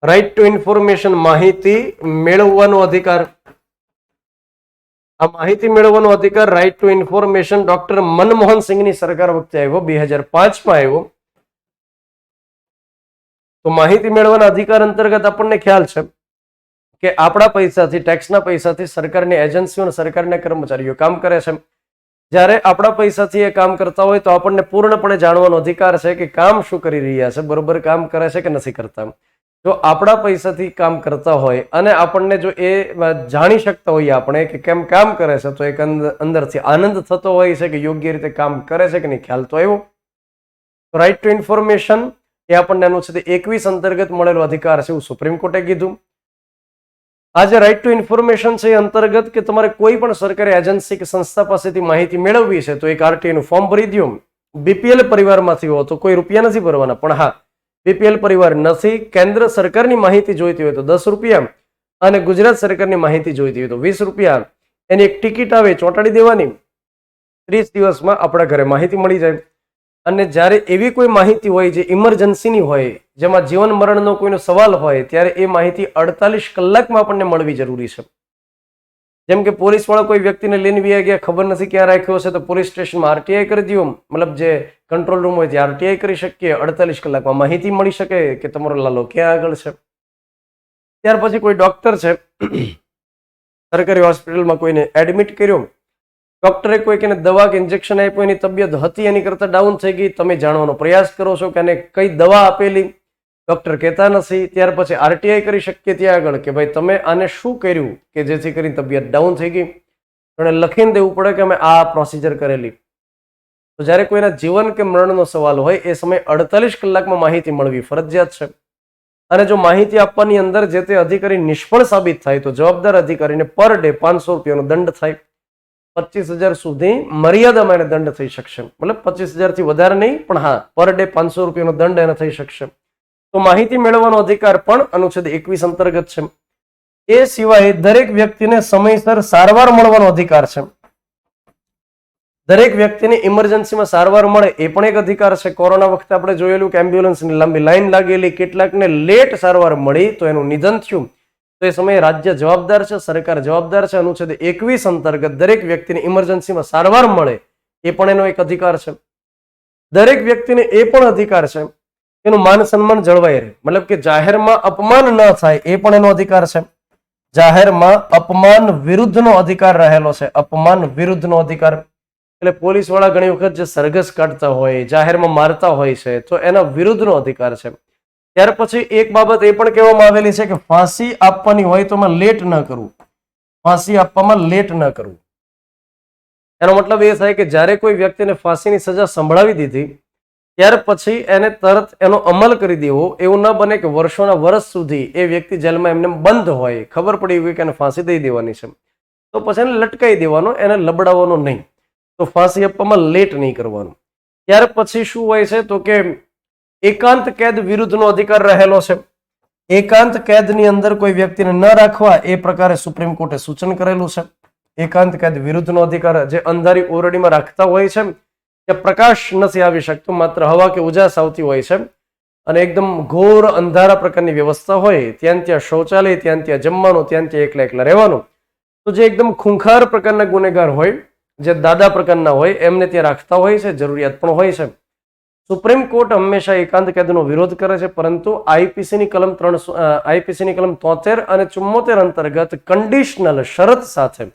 રાઇટ ટુ ઇન્ફોર્મેશન, માહિતી મેળવવાનો અધિકાર. આ માહિતી મેળવવાનો અધિકાર, right to information, doctor Manmohan સિંહની સરકાર વખતે આવ્યો, 2005માં આવ્યો. તો માહિતી મેળવવાના અધિકાર અંતર્ગત આપણને ખ્યાલ છે કે આપણા પૈસાથી, ટેક્સના પૈસાથી સરકારની એજન્સીઓ અને સરકારના કર્મચારીઓ કામ કરે છે. જ્યારે આપણા પૈસાથી એ કામ કરતા હોય તો આપણને પૂર્ણપણે જાણવાનો અધિકાર છે કે કામ શું કરી રહ્યા છે, બરોબર કામ કરે છે કે નથી કરતા. જો આપણા પૈસાથી કામ કરતા હોય અને આપણને જો એ જાણી શકતા હોઈએ આપણે કે કેમ કામ કરે છે, તો એક અંદરથી આનંદ થતો હોય છે કે યોગ્ય રીતે કામ કરે છે કે નહીં. ખ્યાલ તો આવ્યો? રાઇટ ટુ ઇન્ફોર્મેશન એ આપણને અનુચ્છેદ 21 અંતર્ગત મળેલો અધિકાર છે એવું સુપ્રીમ કોર્ટે કીધું. આ જે રાઇટ ટુ ઇન્ફોર્મેશન છે એ અંતર્ગત કે તમારે કોઈ પણ સરકારી એજન્સી કે સંસ્થા પાસેથી માહિતી મેળવવી છે તો એક આરટીઆઈ નું ફોર્મ ભરી દો. બીપીએલ પરિવારમાંથી હો તો કોઈ રૂપિયા નથી ભરવાના, પણ હા બીપીએલ પરિવાર નથી, કેન્દ્ર સરકારની માહિતી જોઈતી હોય તો 10 રૂપિયા અને ગુજરાત સરકારની માહિતી જોઈતી હોય તો 20 રૂપિયા. એની એક ટિકિટ આવે, ચોંટાડી દેવાની, 30 દિવસમાં આપણા ઘરે માહિતી મળી જાય. અને જ્યારે એવી કોઈ માહિતી હોય જે ઇમરજન્સીની હોય, જેમાં જીવન મરણનો કોઈનો સવાલ હોય, ત્યારે એ માહિતી 48 કલાકમાં આપણને મળવી જરૂરી છે. જેમ કે પોલીસ વાળા કોઈ વ્યક્તિને લઈને વી ગયા, ખબર નથી ક્યાં રાખ્યો છે, તો પોલીસ સ્ટેશનમાં આરટીઆઈ કરી દો, મતલબ જે કંટ્રોલ રૂમ હોય ત્યાં આરટીઆઈ કરી શકીએ. 48 કલાકમાં માહિતી મળી શકે કે તમારો લાલો ક્યાં આગળ છે. ત્યાર પછી કોઈ ડોક્ટર છે, સરકારી હોસ્પિટલમાં કોઈને એડમિટ કર્યો ડોક્ટરે કોઈક એને દવા કે ઇન્જેક્શન આપ્યું, એની તબિયત હતી એની કરતા ડાઉન થઈ ગઈ, તમે જાણવાનો પ્રયાસ કરો છો કે એને કઈ દવા આપેલી, ડોક્ટર કહેતા નથી. ત્યાર પછી આરટીઆઈ કરી શકીએ ત્યાં આગળ કે ભાઈ તમે આને શું કર્યું કે જેથી કરીને તબિયત ડાઉન થઈ ગઈ, તો એને લખીને દેવું પડે કે અમે આ પ્રોસિજર કરેલી. તો જ્યારે કોઈના જીવન કે મરણનો સવાલ હોય એ સમયે 48 કલાકમાં માહિતી મળવી ફરજિયાત છે. અને જો માહિતી આપવાની અંદર જે તે અધિકારી નિષ્ફળ સાબિત થાય તો જવાબદાર અધિકારીને પર ડે 500 રૂપિયાનો દંડ થાય. 25,000 સુધી મર્યાદામાં એને દંડ થઈ શકશે. મતલબ 25,000 થી વધારે નહીં, પણ હા, પર ડે 500 રૂપિયાનો દંડ એને થઈ શકશે. તો માહિતી મેળવવાનો અધિકાર પણ અનુચ્છેદ 21 અંતર્ગત છે. એ સિવાય દરેક વ્યક્તિને સમયસર સારવાર મળવાનો અધિકાર છે. દરેક વ્યક્તિને ઇમરજન્સીમાં સારવાર મળે એ પણ એક અધિકાર છે. કોરોના વખતે આપણે જોયેલું કે એમ્બ્યુલન્સની લાંબી લાઈન લાગેલી, કેટલાકને લેટ સારવાર મળી તો એનું નિધન થયું. તો એ સમયે રાજ્ય જવાબદાર છે, સરકાર જવાબદાર છે. અનુચ્છેદ 21 અંતર્ગત દરેક વ્યક્તિને ઇમરજન્સીમાં સારવાર મળે એ પણ એનો એક અધિકાર છે. દરેક વ્યક્તિને એ પણ અધિકાર છે એનું માન સન્માન જળવાઈ રહે, મતલબ કે જાહેરમાં અપમાન ન થાય એ પણ એનો અધિકાર છે. જાહેરમાં અપમાન વિરુદ્ધનો અધિકાર રહેલો છે. અપમાન વિરુદ્ધનો અધિકાર એટલે પોલીસ વાળા ઘણી વખત જે સરઘસ કાઢતા હોય, જાહેરમાં મારતા હોય છે, તો એના વિરુદ્ધનો અધિકાર છે. ત્યાર પછી એક બાબત એ પણ કહેવામાં આવેલી છે કે ફાંસી આપવાની હોય તો એમાં લેટ ન કરવું. ફાંસી આપવામાં લેટ ન કરવું એનો મતલબ એ થાય કે જ્યારે કોઈ વ્યક્તિને ફાંસીની સજા સંભળાવી દીધી ત્યાર પછી એને તરત એનો અમલ કરી દેવો. એવું ન બને કે વર્ષોના વર્ષ સુધી એ વ્યક્તિ જેલમાં એમને બંધ હોય, ખબર પડી ગઈ કે એને ફાંસી દઈ દેવાની છે, તો પછી એને લટકાઈ દેવાનો, એને લબડાવવાનો નહીં. તો ફાંસી આપવામાં લેટ નહીં કરવાનું. ત્યાર પછી શું હોય છે તો કે એકાંત કેદ વિરુદ્ધનો અધિકાર રહેલો છે. એકાંત કેદની અંદર કોઈ વ્યક્તિને ન રાખવા એ પ્રકારે સુપ્રીમ કોર્ટે સૂચન કરેલું છે. એકાંત કેદ વિરુદ્ધનો અધિકાર જે અંધારી ઓરડીમાં રાખતા હોય છે કે પ્રકાશ નથી આવી શકતો, માત્ર હવા કે ઉજાસ આવતી હોય છે અને એકદમ ઘોર અંધારા પ્રકારની વ્યવસ્થા હોય, ત્યાં ત્યાં શૌચાલય, ત્યાં ત્યાં જમવાનું, ત્યાં ત્યાં એકલા એકલા રહેવાનું. તો જે એકદમ ખૂંખાર પ્રકારના ગુનેગાર હોય, જે દાદા પ્રકારના હોય, એમને ત્યાં રાખતા હોય છે, જરૂરિયાત પણ હોય છે. સુપ્રીમ કોર્ટ હંમેશા એકાંત કેદનો વિરોધ કરે છે, પરંતુ આઈપીસીની કલમ 73 અને 74 અંતર્ગત કન્ડિશનલ શરત સાથે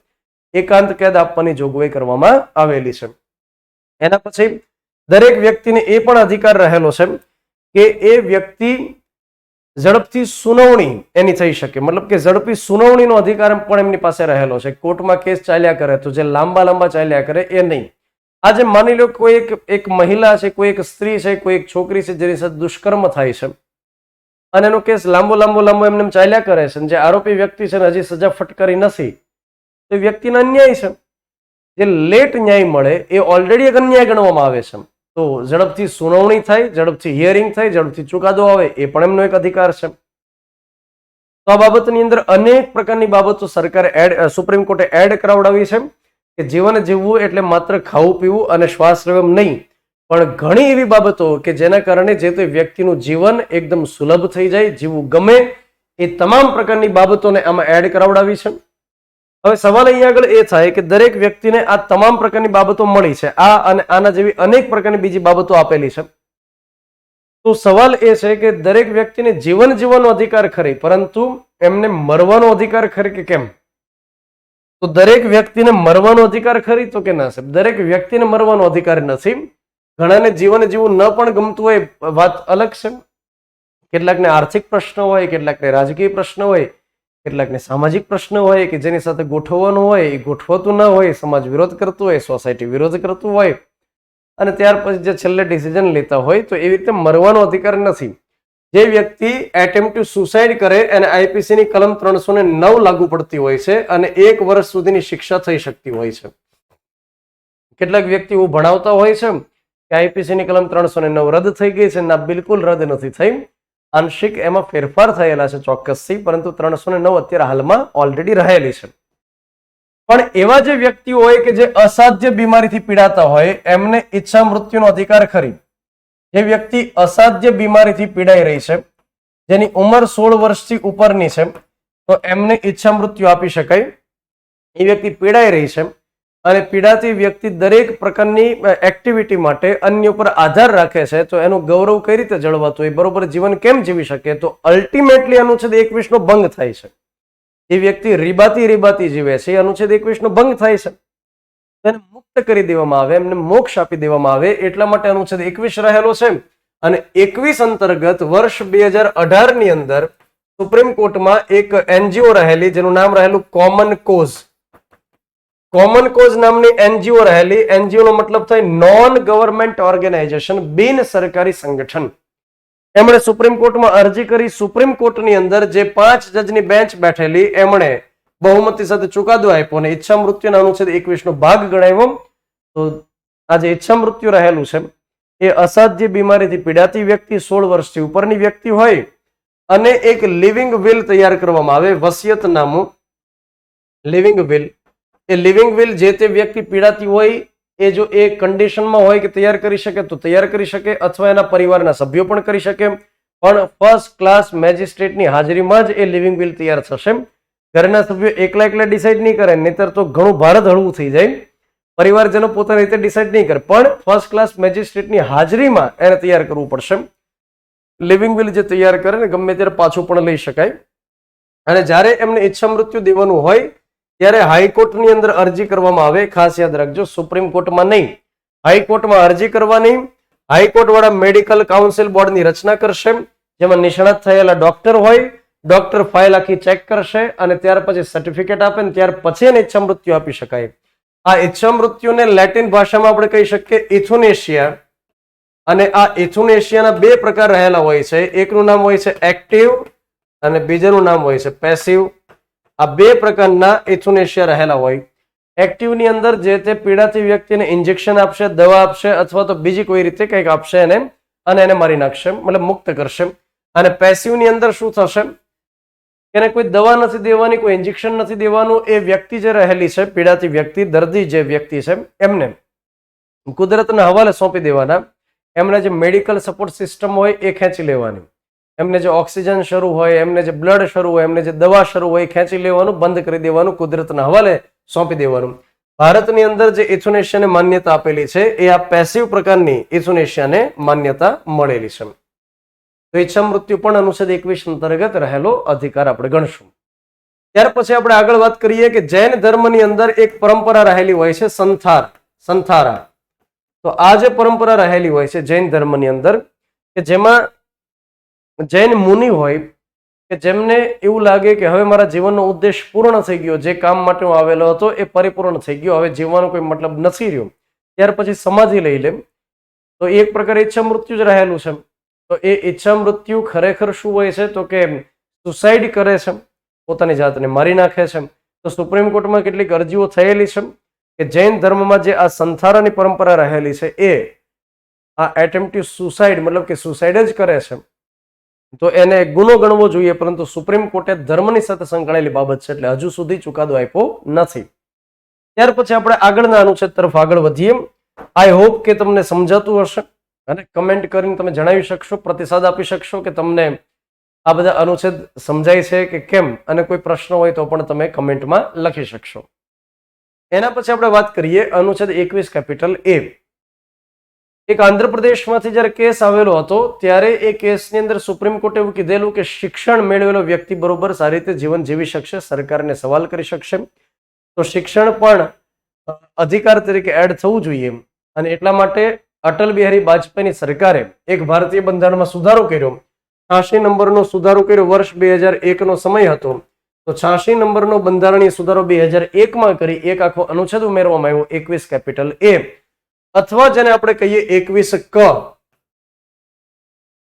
એકાંત કેદ આપવાની જોગવાઈ કરવામાં આવેલી છે. એના પછી દરેક વ્યક્તિને એ પણ અધિકાર રહેલો છે કે એ વ્યક્તિ ઝડપથી સુનાવણી એની થઈ શકે, મતલબ કે ઝડપી સુનાવણીનો અધિકાર પણ એમની પાસે રહેલો છે. કોર્ટમાં કેસ ચાલ્યા કરે તો જે લાંબા ચાલ્યા કરે એ નહીં. આજે માની લો કોઈ એક મહિલા છે, કોઈ એક સ્ત્રી છે, કોઈ એક છોકરી છે જેની સાથે દુષ્કર્મ થાય છે અને એનો કેસ લાંબો એમને ચાલ્યા કરે છે, જે આરોપી વ્યક્તિ છે ને હજી સજા ફટકારી નથી, તો એ વ્યક્તિને અન્યાય છે. જે લેટ ન્યાય મળે એ ઓલરેડી એક અન્યાય ગણવામાં આવે છે. તો ઝડપથી સુનાવણી થાય, ઝડપથી હિયરિંગ થાય, ઝડપથી ચુકાદો આવે એ પણ એમનો એક અધિકાર છે. તો આ બાબતની અંદર અનેક પ્રકારની બાબતો સરકારે સુપ્રીમ કોર્ટે એડ કરાવડાવી છે કે જીવન જીવવું એટલે માત્ર ખાવું પીવું અને શ્વાસ લેવો નહીં, પણ ઘણી એવી બાબતો કે જેના કારણે જે તે વ્યક્તિનું જીવન એકદમ સુલભ થઈ જાય, જીવવું ગમે, એ તમામ પ્રકારની બાબતોને આમાં એડ કરાવડાવી છે. હવે સવાલ અહીંયા આગળ એ થાય કે દરેક વ્યક્તિને આ તમામ પ્રકારની બાબતો મળી છે, આ અને આના જેવી અનેક પ્રકારની બીજી બાબતો આપેલી છે. તો સવાલ એ છે કે દરેક વ્યક્તિને જીવન જીવવાનો અધિકાર ખરી, પરંતુ એમને મરવાનો અધિકાર ખરી કે કેમ? તો દરેક વ્યક્તિને મરવાનો અધિકાર ખરી તો કે ના સાહેબ, દરેક વ્યક્તિને મરવાનો અધિકાર નથી. ઘણાને જીવન જીવવું ન પણ ગમતું હોય, વાત અલગ છે. કેટલાકને આર્થિક પ્રશ્ન હોય, કેટલાકને રાજકીય પ્રશ્ન હોય, કેટલાકને સામાજિક પ્રશ્ન હોય કે જેની સાથે ગોઠવવાનું હોય એ ગોઠવતું ન હોય, સમાજ વિરોધ કરતું હોય, સોસાયટી વિરોધ કરતું હોય, અને ત્યાર પછી જે છેલ્લે ડિસિઝન લેતા હોય, તો એવી રીતે મરવાનો અધિકાર નથી. જે વ્યક્તિ એટેમ્પ્ટ ટુ સુસાઇડ કરે એને આઈપીસીની કલમ 309 લાગુ પડતી હોય છે અને 1 વર્ષ સુધીની શિક્ષા થઈ શકતી હોય છે. કેટલાક વ્યક્તિ એવું ભણાવતા હોય છે કે આઈપીસીની કલમ 309 રદ થઈ ગઈ છે. ના, બિલકુલ રદ નથી થઈ, આંશિક એમાં ફેરફાર થયેલા છે ચોક્કસથી, પરંતુ 309 અત્યારે હાલમાં ઓલરેડી રહેલી છે. પણ એવા જે વ્યક્તિ હોય કે જે અસાધ્ય બીમારીથી પીડાતા હોય એમને ઈચ્છા મૃત્યુનો અધિકાર ખરી. જે વ્યક્તિ અસાધ્ય બીમારીથી પીડાઈ રહી છે, જેની ઉંમર 16 વર્ષથી ઉપરની છે, તો એમને ઈચ્છા મૃત્યુ આપી શકાય. એ વ્યક્તિ પીડાઈ રહી છે અને પીડાતી વ્યક્તિ દરેક પ્રકારની એક્ટિવિટી માટે અન્ય ઉપર આધાર રાખે છે, તો એનું ગૌરવ કઈ રીતે જળવાતું, એ બરોબર જીવન કેમ જીવી શકે? તો અલ્ટિમેટલી અનુચ્છેદ 21 નો ભંગ થાય છે. એ વ્યક્તિ રીબાતી જીવે છે, એ અનુચ્છેદ 21 નો ભંગ થાય છે. તેને મુક્ત કરી દેવામાં આવે, એમને મોક્ષ આપી દેવામાં આવે, એટલા માટે અનુચ્છેદ 21 રહેલો છે. અને 21 અંતર્ગત વર્ષ 2018 ની અંદર સુપ્રીમ કોર્ટમાં એક એનજીઓ રહેલી જેનું નામ રહેલું કોમન કોઝ. કોમન કોઝ નામની એનજીઓ રહેલી. એનજીઓ નો મતલબ થાય નોન ગવર્મેન્ટ ઓર્ગેનાઇઝેશન, બિન સરકારી સંગઠન. એમણે સુપ્રીમ કોર્ટમાં અરજી કરી. સુપ્રીમ કોર્ટની અંદર જે 5 જજની બેન્ચ બેઠેલી એમણે બહુમતી સાથે ચુકાદો આપ્યો અને ઈચ્છા મૃત્યુના અનુચ્છેદ 21 નો ભાગ ગણાવ્યો. તો આ જે ઈચ્છા મૃત્યુ રહેલું છે એ અસાધ્ય બીમારીથી પીડાતી વ્યક્તિ, 16 વર્ષથી ઉપરની વ્યક્તિ હોય અને એક લિવિંગ વિલ તૈયાર કરવામાં આવે, વસિયતનામું, લિવિંગ વિલ. એ લિવિંગ વિલ જે તે વ્યક્તિ પીડાતી હોય એ જો એ કન્ડિશનમાં હોય કે તૈયાર કરી શકે તો તૈયાર કરી શકે, અથવા એના પરિવારના સભ્યો પણ કરી શકે. પણ ફર્સ્ટ ક્લાસ મેજિસ્ટ્રેટની હાજરીમાં જ એ લિવિંગ વિલ તૈયાર થશે. ઘરના સભ્યો એકલા ડિસાઇડ નહીં કરે, નહીતર તો ઘણું ભારત હળવું થઈ જાય. પરિવારજનો પોતાની રીતે ડિસાઇડ નહીં કરે, પણ ફર્સ્ટ ક્લાસ મેજિસ્ટ્રેટની હાજરીમાં એને તૈયાર કરવું પડશે. લિવિંગ વિલ જે તૈયાર કરે ને ગમે ત્યારે પાછું પણ લઈ શકાય. અને જ્યારે એમને ઈચ્છા મૃત્યુ દેવાનું હોય ત્યારે હાઈકોર્ટની અંદર અરજી કરવામાં આવે. ખાસ યાદ રાખજો, સુપ્રીમ કોર્ટમાં નહીં, હાઈકોર્ટમાં અરજી કરવાની. હાઈકોર્ટ વાળા મેડિકલ કાઉન્સિલ બોર્ડની રચના કરશે, જેમાં નિષ્ણાત થયેલા ડોક્ટર હોય. ડોક્ટર ફાઇલ આખી ચેક કરશે અને ત્યાર પછી સર્ટિફિકેટ આપે ને ત્યાર પછી એને ઈચ્છા મૃત્યુ આપી શકાય. આ ઈચ્છા મૃત્યુને લેટિન ભાષામાં આપણે કહી શકીએ ઇથુનેશિયા. અને આ ઇથુનેશિયાના 2 પ્રકાર રહેલા હોય છે. એકનું નામ હોય છે એક્ટિવ અને બીજાનું નામ હોય છે પેસિવ. આ 2 પ્રકારના ઇથુનેશિયા રહેલા હોય. એક્ટિવની અંદર જે તે પીડાતી વ્યક્તિને ઇન્જેક્શન આપશે, દવા આપશે, અથવા તો બીજી કોઈ રીતે કંઈક આપશે એને અને એને મારી નાખશે, મતલબ મુક્ત કરશે. અને પેસિવની અંદર શું થશે? એને કોઈ દવા નથી દેવાની, કોઈ ઇન્જેક્શન નથી દેવાનું. એ વ્યક્તિ જે રહેલી છે, પીડાતી વ્યક્તિ, દર્દી જે વ્યક્તિ છે, એમને કુદરતના હવાલે સોંપી દેવાના. એમને જે મેડિકલ સપોર્ટ સિસ્ટમ હોય એ ખેંચી લેવાની. એમને જે ઓક્સિજન શરૂ હોય, એમને જે બ્લડ શરૂ હોય, એમને જે દવા શરૂ હોય ખેંચી લેવાનું, બંધ કરી દેવાનું, કુદરતના હવાલે સોંપી દેવાનું. ભારતની અંદર જે ઇથુનેશિયાને માન્યતા આપેલી છે એ આ પેસિવ પ્રકારની ઇથુનેશિયાને માન્યતા મળેલી છે. તો ઈચ્છા મૃત્યુ પણ અનુચ્છેદ 21 અંતર્ગત રહેલો અધિકાર આપણે ગણશું. ત્યાર પછી આપણે આગળ વાત કરીએ કે જૈન ધર્મની અંદર એક પરંપરા રહેલી હોય છે સંથારા. તો આ જે પરંપરા રહેલી હોય છે જૈન ધર્મની અંદર કે જેમાં જૈન મુનિ હોય કે જેમને એવું લાગે કે હવે મારા જીવનનો ઉદ્દેશ પૂર્ણ થઈ ગયો, જે કામ માટે હું આવેલો હતો એ પરિપૂર્ણ થઈ ગયો, હવે જીવવાનો કોઈ મતલબ નથી રહ્યો, ત્યાર પછી સમાધિ લઈ લે. તો એક પ્રકારે ઈચ્છા મૃત્યુ જ રહેલું છે. તો એ ઈચ્છા મૃત્યુ ખરેખર શું હોય છે? તો કે સુસાઇડ કરે છે, પોતાની જાતને મારી નાખે છે. તો સુપ્રીમ કોર્ટમાં કેટલીક અરજીઓ થયેલી છે કે જૈન ધર્મમાં જે આ સંથારાની પરંપરા રહેલી છે એ આ એટેમ્પ્ટિવ સુસાઇડ મતલબ કે સુસાઇડ જ કરે છે, તો એને ગુનો ગણવો જોઈએ. પરંતુ સુપ્રીમ કોર્ટે ધર્મની સાથે સંકળાયેલી બાબત છે એટલે હજુ સુધી ચુકાદો આપ્યો નથી. ત્યાર પછી આપણે આગળના અનુચ્છેદ તરફ આગળ વધીએ. આઈ હોપ કે તમને સમજાતું હશે અને કમેન્ટ કરીને તમે જણાવી શકશો, પ્રતિસાદ આપી શકશો કે તમને આ બધા અનુચ્છેદ સમજાય છે કે કેમ, અને કોઈ પ્રશ્ન હોય તો પણ તમે કમેન્ટમાં લખી શકશો. એના પછી આપણે વાત કરીએ અનુચ્છેદ 21 કેપિટલ એ. એક આંધ્રપ્રદેશમાંથી જ્યારે કેસ આવેલો હતો ત્યારે એ કેસની અંદર સુપ્રીમ કોર્ટે એવું કીધેલું કે શિક્ષણ મેળવેલો વ્યક્તિ બરોબર સારી રીતે જીવન જીવી શકશે, સરકારને સવાલ કરી શકશે. તો શિક્ષણ પણ અધિકાર તરીકે એડ થવું જોઈએ. અને એટલા માટે અટલ બિહારી વાજપેયીની સરકારે એક ભારતીય બંધારણમાં સુધારો કર્યો. 86 નંબરનો સુધારો કર્યો. વર્ષ 2001 નો સમય હતો. તો 86 નંબરનો બંધારણીય સુધારો 2001માં કરી એક આખો અનુચ્છેદ ઉમેરવામાં આવ્યો 21 કેપિટલ એ, અથવા જેને આપણે કહીએ 21 ક,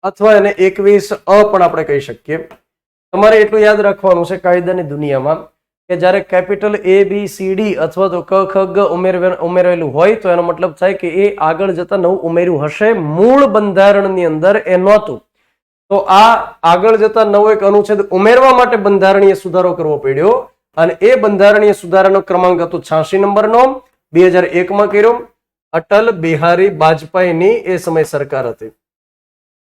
અથવા એને 21 અ પણ આપણે કહી શકીએ. તમારે એટલું યાદ રાખવાનું છે કાયદાની દુનિયામાં કે જ્યારે capital A B C D અથવા તો ક ખ ગ ઉમેરેલું હોય તો એનો મતલબ થાય કે એ આગળ જતા નવું ઉમેર્યું હશે, મૂળ બંધારણની અંદર એ નહોતું. તો આ આગળ જતા નવો એક અનુચ્છેદ ઉમેરવા માટે બંધારણીય સુધારો કરવો પડ્યો અને એ બંધારણીય સુધારાનો ક્રમાંક હતો 86 નંબરનો, 2001માં કર્યો. અટલ બિહારી વાજપેયીની એ સમય સરકાર હતી.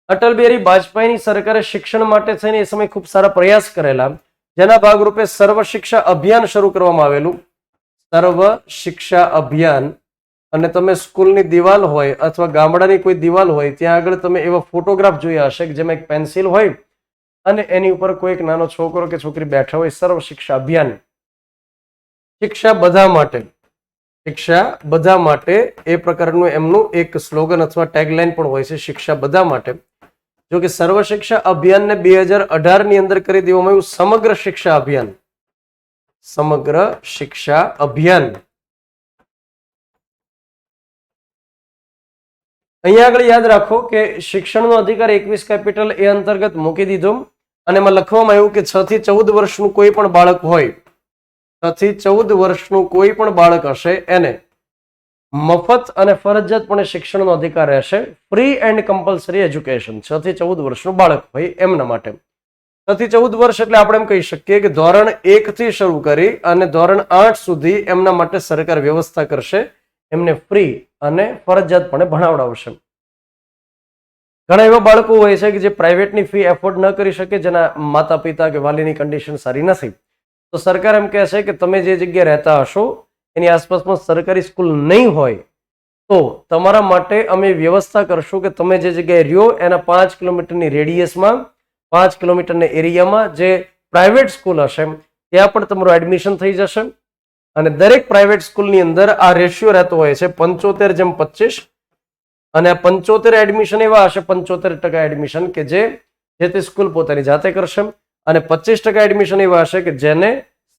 અટલ બિહારી વાજપેયીની સરકારે શિક્ષણ માટે થઈને એ સમય ખૂબ સારા પ્રયાસ કરેલા, જેના ભાગરૂપે સર્વ શિક્ષા અભિયાન શરૂ કરવામાં આવેલું. સર્વ શિક્ષા અભિયાન. અને તમે સ્કૂલની દિવાલ હોય અથવા ગામડાની કોઈ દિવાલ હોય ત્યાં આગળ તમે એવા ફોટોગ્રાફ જોયા હશે કે જેમાં એક પેન્સિલ હોય અને એની ઉપર કોઈ એક નાનો છોકરો કે છોકરી બેઠા હોય. સર્વ શિક્ષા અભિયાન, શિક્ષા બધા માટે. શિક્ષા બધા માટે, એ પ્રકારનું એમનું એક સ્લોગન અથવા ટેગલાઇન પણ હોય છે, શિક્ષા બધા માટે. જો કે સર્વ શિક્ષા અભિયાનને 2018 ની અંદર કરી દેવામાં આવ્યું સમગ્ર શિક્ષા અભિયાન. સમગ્ર શિક્ષા અભિયાન. અહીંયા આગળ યાદ રાખો કે શિક્ષણનો અધિકાર 21 કેપિટલ એ અંતર્ગત મૂકી દીધો અને એમાં લખવામાં આવ્યું કે 6 થી 14 વર્ષનું કોઈ પણ બાળક હોય, 6 થી 14 વર્ષનું કોઈ પણ બાળક હશે એને મફત અને ફરજિયાતપણે શિક્ષણનો અધિકાર રહેશે. Free and compulsory education. 6 થી 14 વર્ષનું બાળક હોય એમના માટે. 6 થી 14 વર્ષ એટલે આપણે એમ કહી શકીએ કે ધોરણ 1 થી શરૂ કરી અને ધોરણ 8 સુધી એમના માટે સરકાર વ્યવસ્થા કરશે, એમને ફ્રી અને ફરજિયાતપણે ભણાવડાવશે. ઘણા એવા બાળકો હોય છે કે જે પ્રાઇવેટની ફી એફોર્ડ ન કરી શકે, જેના માતા પિતા કે વાલીની કન્ડિશન સારી નથી, તો સરકાર એમ કહે છે કે તમે જે જગ્યાએ રહેતા હશો એની આસપાસમાં સરકારી સ્કૂલ નહીં હોય તો તમારા માટે અમે વ્યવસ્થા કરશું કે તમે જે જગ્યાએ રહ્યો એના 5 કિલોમીટરની રેડિયસમાં, 5 કિલોમીટરના એરિયામાં જે પ્રાઇવેટ સ્કૂલ હશે ત્યાં પણ તમારું એડમિશન થઈ જશે. અને દરેક પ્રાઇવેટ સ્કૂલની અંદર આ રેશિયો રહેતો હોય છે 75:25, અને 75 એડમિશન એવા હશે, 75% એડમિશન કે જે તે સ્કૂલ પોતાની જાતે કરશે, અને 25% એડમિશન એવા હશે કે જેને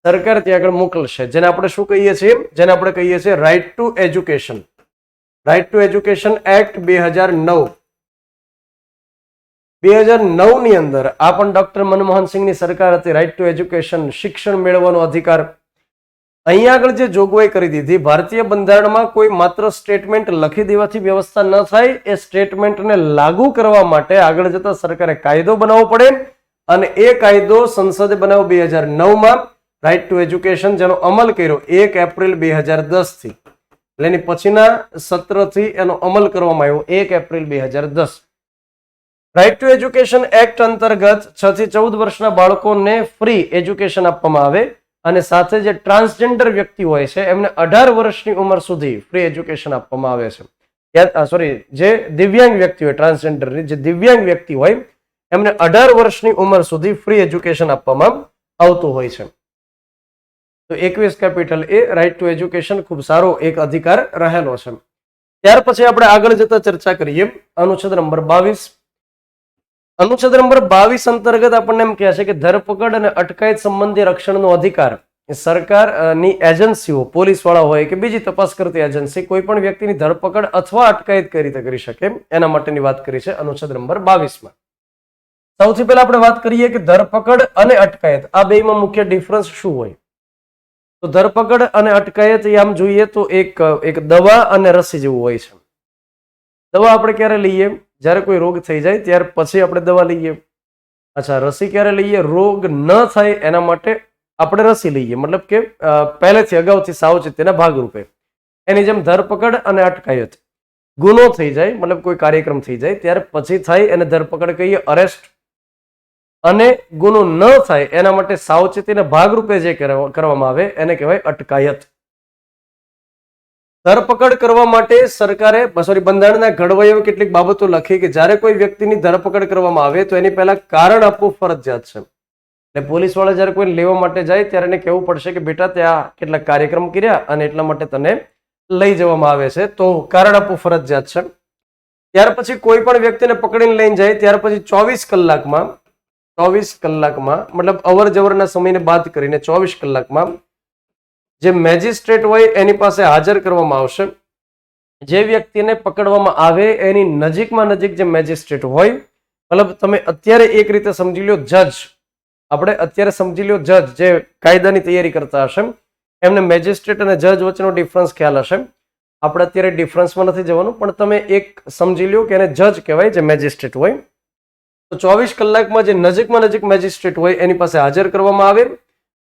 સરકાર ત્યાં આગળ મોકલશે, જેને આપણે શું કહીએ છીએ, જેને આપણે કહીએ છીએ right to education. Right to education act 2009. 2009 ની અંદર આ પણ ડોક્ટર મનમોહન સિંહની સરકાર હતી. રાઇટ ટુ એજ્યુકેશન, શિક્ષણ મેળવવાનો અધિકાર. અહીંયા આગળ જે જોગવાઈ કરી દીધી, ભારતીય બંધારણમાં કોઈ માત્ર સ્ટેટમેન્ટ લખી દેવાથી વ્યવસ્થા ન થાય, એ સ્ટેટમેન્ટને લાગુ કરવા માટે આગળ જતા સરકારે કાયદો બનાવવો પડે, અને એ કાયદો સંસદે બનાવ્યો 2009માં, રાઇટ ટુ એજ્યુકેશન, જેનો અમલ કર્યો 1 એપ્રિલ 2010 થી. એટલે એની પછીના સત્રથી એનો અમલ કરવામાં આવ્યો 1 April 2010. Right to education act અંતર્ગત 6 થી 14 વર્ષના બાળકોને ફ્રી એજ્યુકેશન આપવામાં આવે, અને સાથે જે ટ્રાન્સજેન્ડર વ્યક્તિ હોય છે એમને 18 વર્ષની ઉંમર સુધી ફ્રી એજ્યુકેશન આપવામાં આવે છે. સોરી, જે દિવ્યાંગ વ્યક્તિ હોય, ટ્રાન્સજેન્ડરની જે દિવ્યાંગ વ્યક્તિ હોય એમને 18 વર્ષની ઉંમર સુધી ફ્રી એજ્યુકેશન આપવામાં આવતું હોય છે. તો 21 capital A right to education ખૂબ સારો એક અધિકાર રહેલો છે. ત્યાર પછી આપણે આગળ જતા ચર્ચા કરીએ અનુચ્છેદ નંબર 22. અનુચ્છેદ નંબર 22 અંતર્ગત આપણને એમ કહે છે કે ધરપકડ અને અટકાયત સંબંધી રક્ષણનો અધિકાર સરકારની એજન્સીઓ, પોલીસ વાળા હોય કે બીજી તપાસ કરતી એજન્સી, કોઈ પણ વ્યક્તિની ધરપકડ અથવા અટકાયત કઈ રીતે કરી શકે એના માટેની વાત કરી છે અનુચ્છેદ નંબર 22માં. સૌથી પહેલા આપણે વાત કરીએ કે ધરપકડ અને અટકાયત આ બેમાં મુખ્ય ડિફરન્સ શું હોય. તો ધરપકડ અને અટકાયત આમ જોઈએ તો એક દવા અને રસી જેવું હોય છે. દવા આપણે ક્યારે લઈએ? જ્યારે કોઈ રોગ થઈ જાય ત્યાર પછી આપણે દવા લઈએ. અચ્છા, રસી ક્યારે લઈએ? રોગ ન થાય એના માટે આપણે રસી લઈએ, મતલબ કે પહેલેથી અગાઉથી સાવચેતીના ભાગરૂપે. એની જેમ ધરપકડ અને અટકાયત, ગુનો થઈ જાય મતલબ કોઈ કાર્યક્રમ થઈ જાય ત્યાર પછી થાય એને ધરપકડ કહીએ, અરેસ્ટ. અને ગુનો ન થાય એના માટે સાવચેતીના ભાગરૂપે જે કરવામાં આવે એને કહેવાય અટકાયત. ધરપકડ કરવા માટે સરકારે બંધારણના ઘડવૈયાઓ કેટલીક બાબતો લખી કે જ્યારે કોઈ વ્યક્તિની ધરપકડ કરવામાં આવે તો એની પહેલા કારણ આપવું ફરજિયાત છે. એટલે પોલીસ વાળા જ્યારે કોઈ લેવા માટે જાય ત્યારે એને કહેવું પડશે કે બેટા ત્યાં કેટલાક કાર્યક્રમ કર્યા અને એટલા માટે તને લઈ જવામાં આવે છે, તો કારણ આપવું ફરજિયાત છે. ત્યાર પછી કોઈ પણ વ્યક્તિને પકડીને લઈને જાય ત્યાર પછી 24 કલાકમાં મતલબ અવર જવરના સમયને બાદ કરીને 24 કલાકમાં જે મેજિસ્ટ્રેટ હોય એની પાસે હાજર કરવામાં આવશે. જે વ્યક્તિને પકડવામાં આવે એની નજીકમાં નજીક જે મેજિસ્ટ્રેટ હોય, મતલબ તમે અત્યારે એક રીતે સમજી લો જજ, આપણે અત્યારે સમજી લો જજ જે કાયદાની તૈયારી કરતા હશે, એમને મેજિસ્ટ્રેટ અને જજ વચ્ચેનો ડિફરન્સ ખ્યાલ હશે. આપણે અત્યારે ડિફરન્સમાં નથી જવાનું, પણ તમે એક સમજી લો કે એને જજ કહેવાય જે મેજિસ્ટ્રેટ હોય. તો 24 કલાકમાં જે નજીકમાં નજીક મેજિસ્ટ્રેટ હોય એની પાસે હાજર કરવામાં આવે,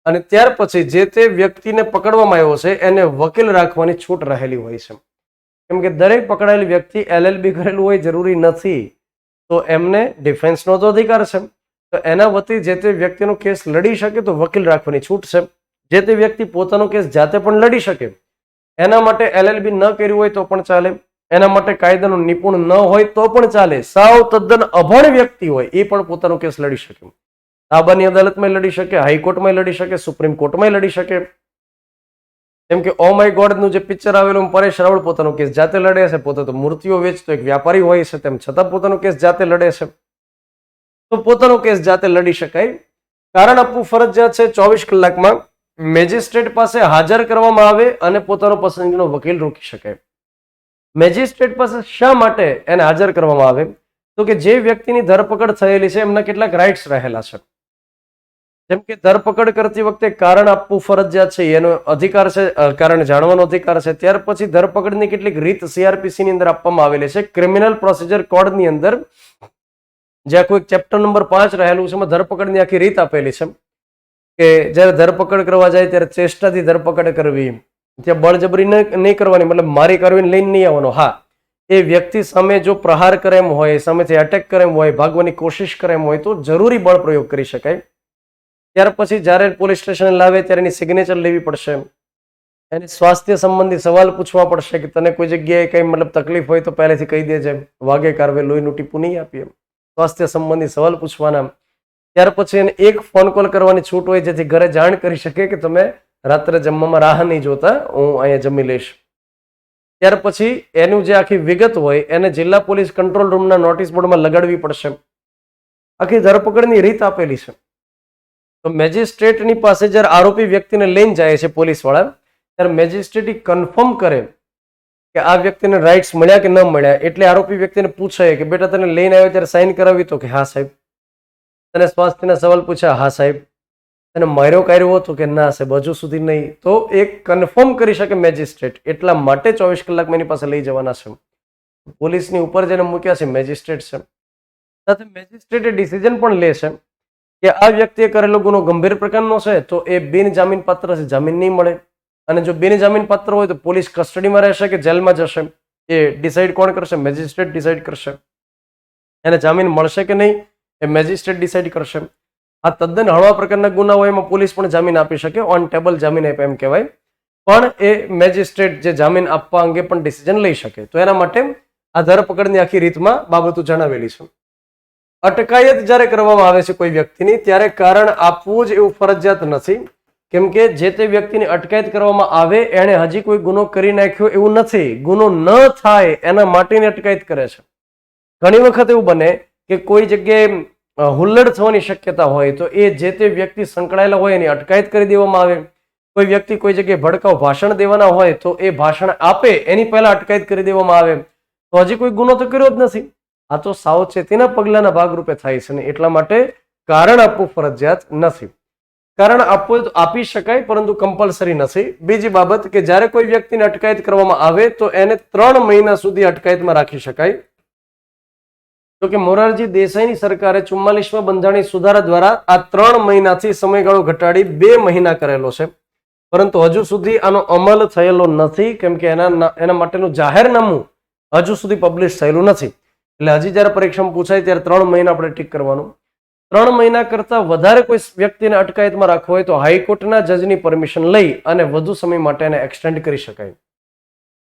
અને ત્યાર પછી જે તે વ્યક્તિને પકડવામાં આવ્યો છે એને વકીલ રાખવાની છૂટ રહેલી હોય છે. કેમ કે દરેક પકડાયેલી વ્યક્તિ LLB કરેલું હોય જરૂરી નથી, તો એમને ડિફેન્સનો તો અધિકાર છે, તો એના વતી જે તે વ્યક્તિનો કેસ લડી શકે તો વકીલ રાખવાની છૂટ છે. જે તે વ્યક્તિ પોતાનો કેસ જાતે પણ લડી શકે, એના માટે LLB ન કર્યું હોય તો પણ ચાલે, એના માટે કાયદાનો નિપુણ ન હોય તો પણ ચાલે, સાવ તદ્દન અભણ વ્યક્તિ હોય એ પણ પોતાનો કેસ લડી શકે. તાબાની અદાલતમાં લડી શકે, હાઈકોર્ટમાં લડી શકે, સુપ્રીમ કોર્ટમાં લડી શકે. જેમ કે ઓ માય ગોડ નું જે પિક્ચર આવેલું, પરેશ રાવળ પોતાનો કેસ જાતે લડે છે, પોતે તો મૂર્તિઓ વેચતો એક વ્યાપારી હોય છે, તેમ છતાં પોતાનો કેસ જાતે લડે છે. તો પોતાનો કેસ જાતે લડી શકાય. કારણ આપવું ફરજિયાત છે. 24 કલાકમાં મેજિસ્ટ્રેટ પાસે હાજર કરવામાં આવે અને પોતાનો પસંદગીનો વકીલ રોકી શકાય. મેજિસ્ટ્રેટ પાસે શા માટે એને હાજર કરવામાં આવે? તો કે જે વ્યક્તિની ધરપકડ થયેલી છે એમના કેટલાક રાઇટ્સ રહેલા છે. જેમ કે ધરપકડ કરતી વખતે કારણ આપવું ફરજિયાત છે, એનો અધિકાર છે, કારણ જાણવાનો અધિકાર છે. ત્યાર પછી ધરપકડની કેટલીક રીત CRPC ની અંદર આપવામાં આવેલી છે. ક્રિમિનલ પ્રોસિજર કોડ ની અંદર જ્યાં કોઈ ચેપ્ટર નંબર 5 રહેલું છે, એમાં ધરપકડની આખી રીત આપેલી છે કે જ્યારે ધરપકડ કરવા જાય ત્યારે ચેષ્ટાથી ધરપકડ કરવી, ત્યાં બળજબરી નહીં કરવાની, મતલબ મારી કરવીને લઈને નહીં આવવાનો. હા, એ વ્યક્તિ સામે જો પ્રહાર કરે એમ હોય, સામેથી એટેક કરે એમ હોય, ભાગવાની કોશિશ કરે એમ હોય તો જરૂરી બળ પ્રયોગ કરી શકાય. ત્યાર પછી જ્યારે પોલીસ સ્ટેશન લાવે ત્યારે એની સિગ્નેચર લેવી પડશે, એને સ્વાસ્થ્ય સંબંધી સવાલ પૂછવા પડશે કે તને કોઈ જગ્યાએ કઈ મતલબ તકલીફ હોય તો પહેલેથી કહી દેજે, વાગે કારવે લોહીનું ટીપું નહીં આપીએ. સ્વાસ્થ્ય સંબંધી સવાલ પૂછવાના. ત્યાર પછી એને એક ફોન કોલ કરવાની છૂટ હોય જેથી ઘરે જાણ કરી શકે કે તમે રાત્રે જમવામાં રાહ નહીં જોતા, હું અહીંયા જમી લઈશ. ત્યાર પછી એનું જે આખી વિગત હોય એને જિલ્લા પોલીસ કંટ્રોલ રૂમના નોટિસ બોર્ડમાં લગાડવી પડશે. આખી ધરપકડની રીત આપેલી છે. તો મેજિસ્ટ્રેટની પાસે જ્યારે આરોપી વ્યક્તિને લઈને જાય છે પોલીસ વાળા, ત્યારે મેજિસ્ટ્રેટ કન્ફર્મ કરે કે આ વ્યક્તિને રાઇટ્સ મળ્યા કે ન મળ્યા. એટલે આરોપી વ્યક્તિને પૂછે કે બેટા તને લઈને આવ્યો ત્યારે સાઇન કરાવી? તો કે હા સાહેબ. તને સ્વાસ્થ્યના સવાલ પૂછ્યા? હા સાહેબ. તને માર્યો કાઢ્યો હતો કે ના સાહેબ હજુ સુધી નહીં. તો એક કન્ફર્મ કરી શકે મેજિસ્ટ્રેટ, એટલા માટે 24 કલાકમાં એની પાસે લઈ જવાના છે. પોલીસની ઉપર જેને મૂક્યા છે મેજિસ્ટ્રેટ છે. સાથે મેજિસ્ટ્રેટ ડિસિઝન પણ લે છે કે આ વ્યક્તિએ કરેલો ગુનો ગંભીર પ્રકારનો છે તો એ બિનજામીન પાત્ર છે, જામીન નહીં મળે. અને જો બિનજામીન પાત્ર હોય તો પોલીસ કસ્ટડીમાં રહેશે કે જેલમાં જશે એ ડિસાઇડ કોણ કરશે? મેજિસ્ટ્રેટ ડિસાઇડ કરશે. એને જામીન મળશે કે નહીં એ મેજિસ્ટ્રેટ ડિસાઇડ કરશે. આ તદ્દન હળવા પ્રકારના ગુના હોય એમાં પોલીસ પણ જામીન આપી શકે, ઓન ટેબલ જામીન આપે એમ કહેવાય. પણ એ મેજિસ્ટ્રેટ જે જામીન આપવા અંગે પણ ડિસિઝન લઈ શકે. તો એના માટે આ ધરપકડની આખી રીતમાં બાબતો જણાવેલી છે. અટકાયત જ્યારે કરવામાં આવે છે કોઈ વ્યક્તિની ત્યારે કારણ આપવું જ એવું ફરજિયાત નથી, કેમ કે જે તે વ્યક્તિની અટકાયત કરવામાં આવે એણે હજી કોઈ ગુનો કરી નાખ્યો એવું નથી. ગુનો ન થાય એના માટેની અટકાયત કરે છે. ઘણી વખત એવું બને કે કોઈ જગ્યાએ હુલ્લડ થવાની શક્યતા હોય તો એ જે તે વ્યક્તિ સંકળાયેલા હોય એની અટકાયત કરી દેવામાં આવે. કોઈ વ્યક્તિ કોઈ જગ્યાએ ભડકાઉ ભાષણ દેવાના હોય તો એ ભાષણ આપે એની પહેલા અટકાયત કરી દેવામાં આવે. તો હજી કોઈ ગુનો તો કર્યો જ નથી. આ તો સાવચેતીના પગલાના ભાગરૂપે થાય છે ને એટલા માટે કારણ આપવું ફરજિયાત નથી. કારણ આપવું તો આપી શકાય પરંતુ કમ્પલસરી નથી. બીજી બાબત કે જ્યારે કોઈ વ્યક્તિને અટકાયત કરવામાં આવે તો એને 3 મહિના સુધી અટકાયતમાં રાખી શકાય. તો કે મોરારજી દેસાઈની સરકારે 44મા બંધારણીય સુધારા દ્વારા આ 3 મહિનાથી સમયગાળો ઘટાડી 2 મહિના કરેલો છે, પરંતુ હજુ સુધી આનો અમલ થયેલો નથી, કેમ કે એના માટેનું જાહેરનામું હજુ સુધી પબ્લિશ થયેલું નથી. એટલે હજી જ્યારે પરીક્ષામાં પૂછાય ત્યારે 3 મહિના આપણે ટીક કરવાનું. 3 મહિના કરતા વધારે કોઈ વ્યક્તિને અટકાયતમાં રાખવો હોય તો હાઈકોર્ટના જજની પરમિશન લઈ અને વધુ સમય માટે એને એક્સટેન્ડ કરી શકાય.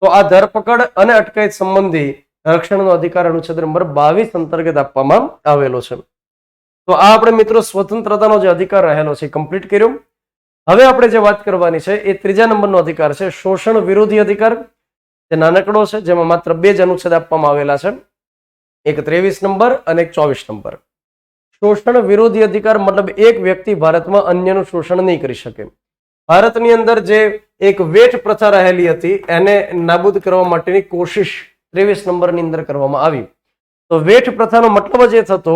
તો આ ધરપકડ અને અટકાયત સંબંધી રક્ષણનો અધિકાર અનુચ્છેદ નંબર 22 અંતર્ગત આપવામાં આવેલો છે. તો આ આપણે મિત્રો સ્વતંત્રતાનો જે અધિકાર રહેલો છે કમ્પ્લીટ કર્યો. હવે આપણે જે વાત કરવાની છે એ 3જા નંબરનો અધિકાર છે, શોષણ વિરોધી અધિકાર. જે નાનકડો છે, જેમાં માત્ર 2 જ અનુચ્છેદ આપવામાં આવેલા છે, એક 23 નંબર અને એક 24 નંબર. શોષણ વિરોધી અધિકાર મતલબ એક વ્યક્તિ ભારતમાં અન્યનું શોષણ નહીં કરી શકે. ભારતની અંદર જે એક વેઠ પ્રથા રહેલી હતી એને નાબૂદ કરવા માટેની કોશિશ 23 નંબરની અંદર કરવામાં આવી. તો વેઠ પ્રથાનો મતલબ જ એ થતો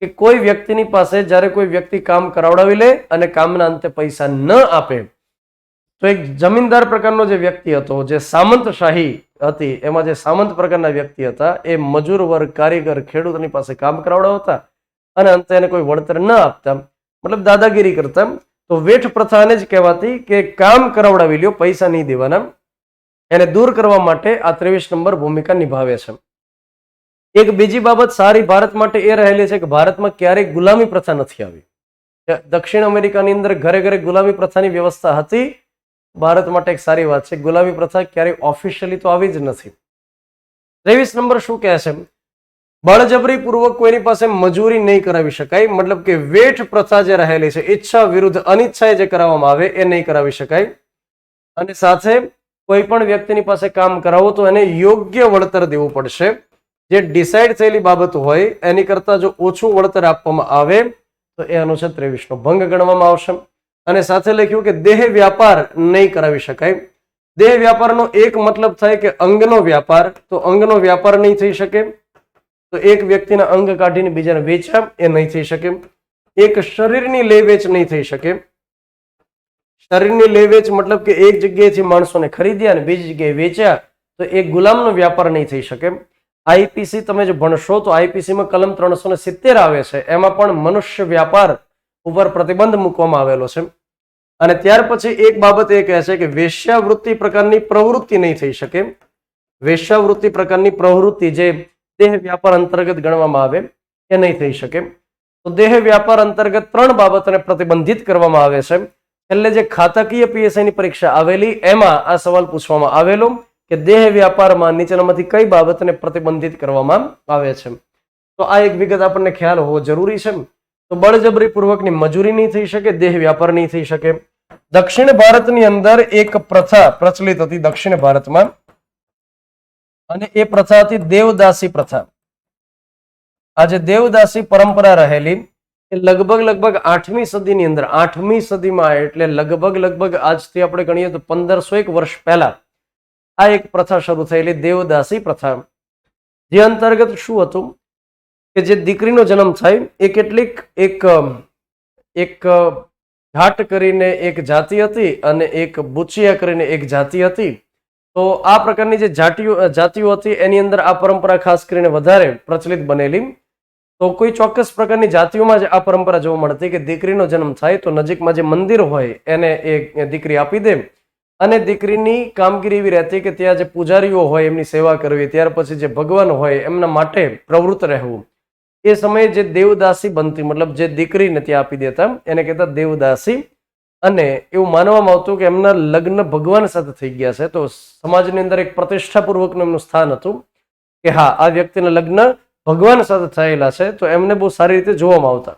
કે કોઈ વ્યક્તિની પાસે જ્યારે કોઈ વ્યક્તિ કામ કરાવડાવી લે અને કામના અંતે પૈસા ન આપે તો એક જમીનદાર પ્રકારનો જે વ્યક્તિ હતો, જે સામંતશાહી હતી એમાં જે સામંત પ્રકારના વ્યક્તિ હતા એ મજૂર વર્ગ, કારીગર, ખેડૂતની પાસે કામ કરાવડાવતા અને અંતે એને કોઈ વળતર ન આપતા, મતલબ દાદાગીરી કરતા. તો વેઠ પ્રથાને જ કહેવાતી કે કામ કરાવડાવી લ્યો, પૈસા નહીં દેવાના. એને દૂર કરવા માટે આ 23 નંબર ભૂમિકા નિભાવે છે. એક બીજી બાબત સારી ભારત માટે એ રહેલી છે કે ભારતમાં ક્યારેય ગુલામી પ્રથા નથી આવી. દક્ષિણ અમેરિકાની અંદર ઘરે ઘરે ગુલામી પ્રથાની વ્યવસ્થા હતી. ભારત માટે એક સારી વાત છે, ગુલામી પ્રથા ક્યારેય ઓફિશિયલી તો આવી જ નથી. 23 નંબર શું કહે છે? બળજબરી પૂર્વક કોઈની પાસે મજૂરી નહીં કરાવી શકાય. મતલબ કે વેઠ પ્રથા જે રહેલી છે ઈચ્છા વિરુદ્ધ અનિચ્છાએ જે કરાવવામાં આવે એ નહીં કરાવી શકાય. અને સાથે કોઈ પણ વ્યક્તિની પાસે કામ કરાવો તો એને યોગ્ય વળતર દેવું પડશે. જે ડિસાઇડ થયેલી બાબત હોય એની કરતા જો ઓછું વળતર આપવામાં આવે તો એ અનુચ્છેદ 23 નો ભંગ ગણવામાં આવશે. અને સાથે લખ્યું કે દેહ વ્યાપાર નહીં કરાવી શકાય. દેહ વ્યાપારનો એક મતલબ થાય કે અંગનો વ્યાપાર, તો અંગનો વ્યાપાર નહીં થઈ શકે. તો એક વ્યક્તિના અંગ કાઢીને બીજાને વેચ્યા એ નહીં થઈ શકે. એક શરીરની લે વેચ નહીં થઈ શકે. શરીરની લે વેચ મતલબ કે એક જગ્યાએથી માણસોને ખરીદ્યા અને બીજી જગ્યાએ વેચ્યા, તો એક ગુલામનો વ્યાપાર નહીં થઈ શકે. આઈપીસી તમે જો ભણશો તો આઈપીસીમાં કલમ 370 આવે છે, એમાં પણ મનુષ્ય વ્યાપાર ઉપર પ્રતિબંધ મૂકવામાં આવેલો છે. અને ત્યાર પછી એક બાબત એ કહે છે કે વેશ્યાવૃત્તિ પ્રકારની પ્રવૃત્તિ નહીં થઈ શકે. વેશ્યાવૃત્તિ પ્રકારની પ્રવૃત્તિ જે દેહ વ્યાપાર અંતર્ગત ગણવામાં આવે એ નહીં થઈ શકે. તો દેહ વ્યાપાર અંતર્ગત 3 બાબતને પ્રતિબંધિત કરવામાં આવે છે. એટલે જે ખાતાકીય પીએસઆઈની પરીક્ષા આવેલી એમાં આ સવાલ પૂછવામાં આવેલો કે દેહ વ્યાપારમાં નીચેનામાંથી કઈ બાબતને પ્રતિબંધિત કરવામાં આવે છે. તો આ એક વિગત આપણને ખ્યાલ હોવો જરૂરી છે. તો બળજબરી પૂર્વકની મજૂરી નહીં થઈ શકે, દેહ વ્યાપાર નહીં થઈ શકે. દક્ષિણ ભારતની અંદર એક પ્રથા પ્રચલિત હતી દક્ષિણ ભારતમાં, અને એ પ્રથા હતી દેવદાસી પ્રથા. આ જે દેવદાસી પરંપરા રહેલી એ લગભગ 8મી સદીની અંદર, 8મી સદીમાં, એટલે લગભગ આજથી આપણે ગણીએ તો 1501 વર્ષ પહેલા આ એક પ્રથા શરૂ થયેલી દેવદાસી પ્રથા. જે અંતર્ગત શું હતું કે જે દીકરીનો જન્મ થાય એ કેટલીક એક ઘાટ કરીને એક જાતિ હતી અને એક બુચિયા કરીને એક જાતિ હતી. તો આ પ્રકારની જે જાતિઓ હતી એની અંદર આ પરંપરા ખાસ કરીને વધારે પ્રચલિત બનેલી. તો કોઈ ચોક્કસ પ્રકારની જાતિઓમાં જ આ પરંપરા જોવા મળતી કે દીકરીનો જન્મ થાય તો નજીકમાં જે મંદિર હોય એને એ દીકરી આપી દે, અને દીકરીની કામગીરી એવી રહેતી કે ત્યાં જે પૂજારીઓ હોય એમની સેવા કરવી, ત્યાર પછી જે ભગવાન હોય એમના માટે પ્રવૃત્ત રહેવું. એ સમયે જે દેવદાસી બનતી, મતલબ જે દીકરીને ત્યાં આપી દેતા એને કહેતા દેવદાસી. અને એવું માનવામાં આવતું કે એમના લગ્ન ભગવાન સાથે થઈ ગયા છે, તો સમાજની અંદર એક પ્રતિષ્ઠાપૂર્વકનું એમનું સ્થાન હતું કે હા, આ વ્યક્તિના લગ્ન ભગવાન સાથે થયેલા છે, તો એમને બહુ સારી રીતે જોવામાં આવતા.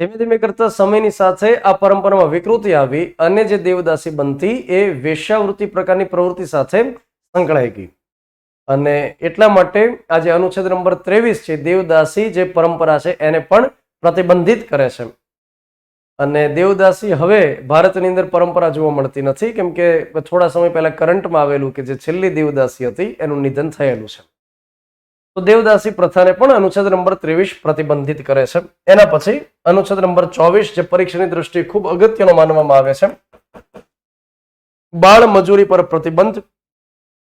ધીમે ધીમે કરતા સમયની સાથે આ પરંપરામાં વિકૃતિ આવી અને જે દેવદાસી બનતી એ વેશ્યાવૃત્તિ પ્રકારની પ્રવૃત્તિ સાથે સંકળાઈ ગઈ. અને એટલા માટે આજે અનુચ્છેદ નંબર 23 છે દેવદાસી જે પરંપરા છે એને પણ પ્રતિબંધિત કરે છે. અને દેવદાસી હવે ભારતની અંદર પરંપરા જોવા મળતી નથી, કેમ કે થોડા સમય પહેલા કરંટમાં આવેલું કે જે છેલ્લી દેવદાસી હતી એનું નિધન થયેલું છે. તો દેવદાસી પ્રથાને પણ અનુચ્છેદ નંબર 23 પ્રતિબંધિત કરે છે. એના પછી અનુચ્છેદ નંબર 24 જે પરીક્ષાની દ્રષ્ટિએ ખૂબ અગત્યનો માનવામાં આવે છે, બાળ મજૂરી પર પ્રતિબંધ.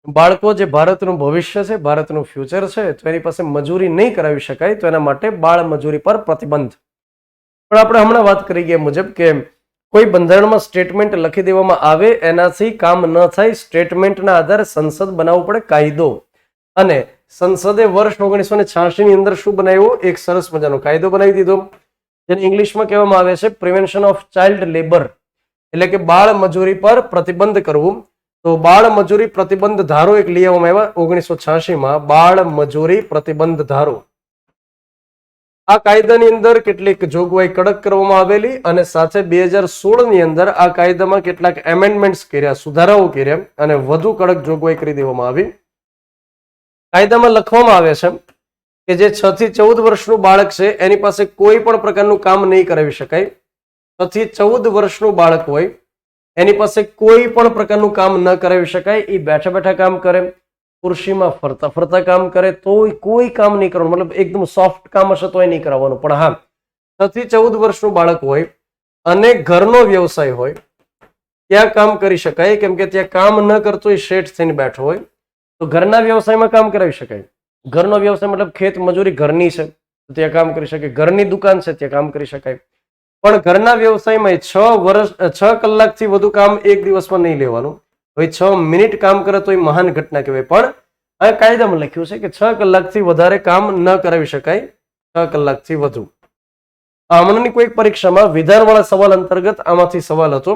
બાળકો જે ભારતનું ભવિષ્ય છે, ભારતનું ફ્યુચર છે, તો એની પાસે મજૂરી નહીં કરાવી શકાય, તો એના માટે બાળ મજૂરી પર પ્રતિબંધ. પણ આપણે હમણાં વાત કરી ગયા મુજબ કે કોઈ બંધારણમાં સ્ટેટમેન્ટ લખી દેવામાં આવે એનાથી કામ ન થાય. સ્ટેટમેન્ટના આધારે સંસદ બનાવવું પડે કાયદો. અને સંસદે વર્ષ 1986 ની અંદર શું બનાવ્યું? એક સરસ મજાનો કાયદો બનાવી દીધો, જેને ઇંગ્લિશમાં કહેવામાં આવે છે પ્રિવેન્શન ઓફ ચાઇલ્ડ લેબર, એટલે કે બાળ મજૂરી પર પ્રતિબંધ કરવું. તો બાળ મજૂરી પ્રતિબંધ ધારો એક લઈ આવવામાં આવ્યા 1986માં, બાળ મજૂરી પ્રતિબંધ ધારો. આ કાયદાની અંદર કેટલીક જોગવાઈ કડક કરવામાં આવેલી અને સાથે 2016 ની અંદર આ કાયદામાં કેટલાક એમેન્ડમેન્ટ્સ કર્યા, સુધારાઓ કર્યા અને વધુ કડક જોગવાઈ કરી દેવામાં આવી. કાયદામાં લખવામાં આવે છે કે જે 6 થી 14 વર્ષનું બાળક છે એની પાસે કોઈ પણ પ્રકારનું કામ નહીં કરાવી શકાય. 6 થી 14 વર્ષનું બાળક હોય એની પાસે કોઈ પણ પ્રકારનું કામ ન કરાવી શકાય. એ બેઠા બેઠા કામ કરે, ખુરશીમાં ફરતા ફરતા કામ કરે, તોય કોઈ કામ નહીં કરવાનું. મતલબ એકદમ સોફ્ટ કામ હશે તોય નહીં કરાવવાનું. પણ હા, 6 થી 14 વર્ષનું બાળક હોય અને ઘરનો વ્યવસાય હોય ત્યાં કામ કરી શકાય, કેમ કે ત્યાં કામ ન કરતો એ શેઠ થઈને બેઠો હોય તો ઘરના વ્યવસાયમાં કામ કરાવી શકાય. ઘરનો વ્યવસાય મતલબ ખેત મજૂરી ઘરની છે તો ત્યાં કામ કરી શકાય, ઘરની દુકાન છે ત્યાં કામ કરી શકાય. પણ ઘરના વ્યવસાયમાં 6 કલાકથી વધુ કામ એક દિવસમાં નહીં લેવાનું. હવે 6 મિનિટ કામ કરે તો એ મહાન ઘટના કહેવાય, પણ આ કાયદામાં લખ્યું છે કે 6 કલાકથી વધારે કામ ન કરાવી શકાય, 6 કલાકથી વધુ. હમણાંની કોઈ પરીક્ષામાં વિધાનવાળા સવાલ અંતર્ગત આમાંથી સવાલ હતો.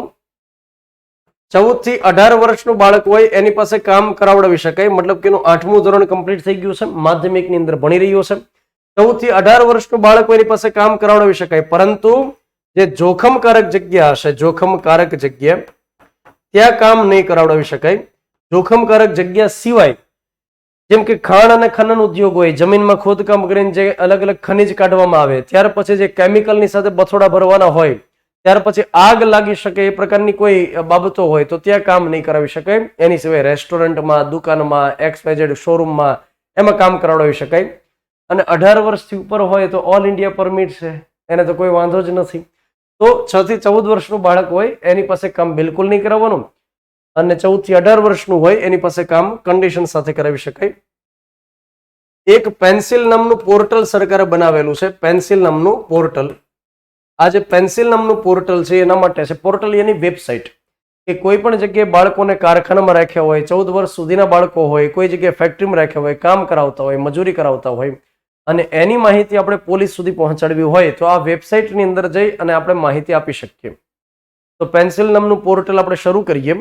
14 થી 18 વર્ષનું બાળક હોય એની પાસે કામ કરાવડાવી શકાય, મતલબ કે એનું 8મું ધોરણ કમ્પ્લીટ થઈ ગયું છે, માધ્યમિકની અંદર ભણી રહ્યો છે. 14 થી 18 વર્ષનું બાળક હોય એની પાસે કામ કરાવડાવી શકાય, પરંતુ જે જોખમકારક જગ્યા હશે, જોખમકારક જગ્યા, ત્યાં કામ નહીં કરાવડાવી શકાય. જોખમકારક જગ્યા સિવાય, જેમ કે ખાણ અને ખનન ઉદ્યોગ હોય, જમીનમાં ખોદકામ કરીને જે અલગ અલગ ખનિજ કાઢવામાં આવે, ત્યાર પછી જે કેમિકલની સાથે બથોડા ભરવાના હોય, ત્યાર પછી આગ લાગી શકે એ પ્રકારની કોઈ બાબતો હોય તો ત્યાં કામ નહીં કરાવી શકાય. એની સિવાય રેસ્ટોરન્ટમાં, દુકાનમાં, XYZ શોરૂમમાં એમાં કામ કરાવડાવી શકાય. અને 18 વર્ષથી ઉપર હોય તો ઓલ ઇન્ડિયા પરમિટ છે, એને તો કોઈ વાંધો જ નથી. તો 6 થી 14 વર્ષનું બાળક હોય એની પાસે કામ બિલકુલ નહીં કરાવવાનું, અને 14 થી 18 વર્ષનું હોય એની પાસે કામ કન્ડિશન સાથે કરાવી શકાય. એક પેન્સિલ નામનું પોર્ટલ સરકારે બનાવેલું છે. પેન્સિલ નામનું પોર્ટલ. આ જે પેન્સિલ નામનું પોર્ટલ છે એના માટે છે. પોર્ટલ એની વેબસાઇટ કે કોઈ પણ જગ્યાએ બાળકોને કારખાનામાં રાખ્યા હોય, 14 વર્ષ સુધીના બાળકો હોય, કોઈ જગ્યાએ ફેક્ટરીમાં રાખ્યા હોય, કામ કરાવતા હોય, મજૂરી કરાવતા હોય, અને એની માહિતી આપણે પોલીસ સુધી પહોંચાડવી હોય તો આ વેબસાઇટની અંદર જઈ અને આપણે માહિતી આપી શકીએ. તો પેન્સિલ નામનું પોર્ટલ આપણે શરૂ કરીએ.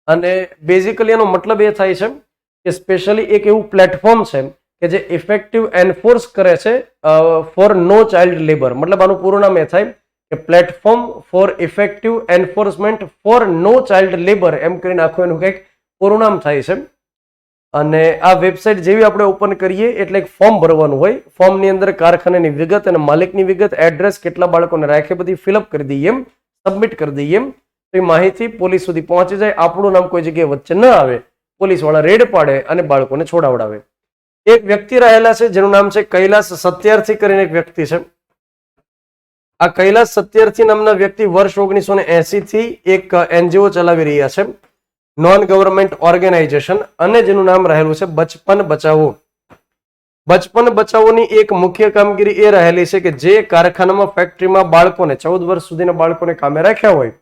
અને બેઝિકલી એનો મતલબ એ થાય છે કે સ્પેશિયલી એક એવું પ્લેટફોર્મ છે કે જે ઇફેક્ટિવ એન્ફોર્સ કરે છે ફોર નો ચાઇલ્ડ લેબર. મતલબ આનું પૂરું નામ એ થાય કે platform for effective enforcement for no child labour, એમ કરીને આખું એનું કંઈક પૂરું નામ થાય છે. અને આ વેબસાઇટ જેવી આપણે ઓપન કરીએ એટલે એક ફોર્મ ભરવાનું હોય. ફોર્મની અંદર કારખાનાની વિગત અને માલિકની વિગત, એડ્રેસ, કેટલા બાળકોને રાખે બધી ફિલઅપ કરી દઈએ, સબમિટ કરી દઈએ તો એ માહિતી પોલીસ સુધી પહોંચી જાય. આપણું નામ કોઈ જગ્યાએ વચ્ચે ન આવે, પોલીસવાળા રેડ પાડે અને બાળકોને છોડાવડાવે. એક વ્યક્તિ રહેલા છે જેનું નામ છે કૈલાસ સત્યાર્થી કરીને એક વ્યક્તિ છે. આ કૈલાસ સત્યાર્થી નામના વ્યક્તિ વર્ષ 1980 થી એક NGO ચલાવી રહ્યા છે, નોન ગવર્મેન્ટ ઓર્ગેનાઇઝેશન, અને જેનું નામ રહેલું છે બચપન બચાવો. બચપન બચાવોની એક મુખ્ય કામગીરી એ રહેલી છે કે જે કારખાનામાં, ફેક્ટરીમાં બાળકોને, 14 વર્ષ સુધીના બાળકોને કામે રાખ્યા હોય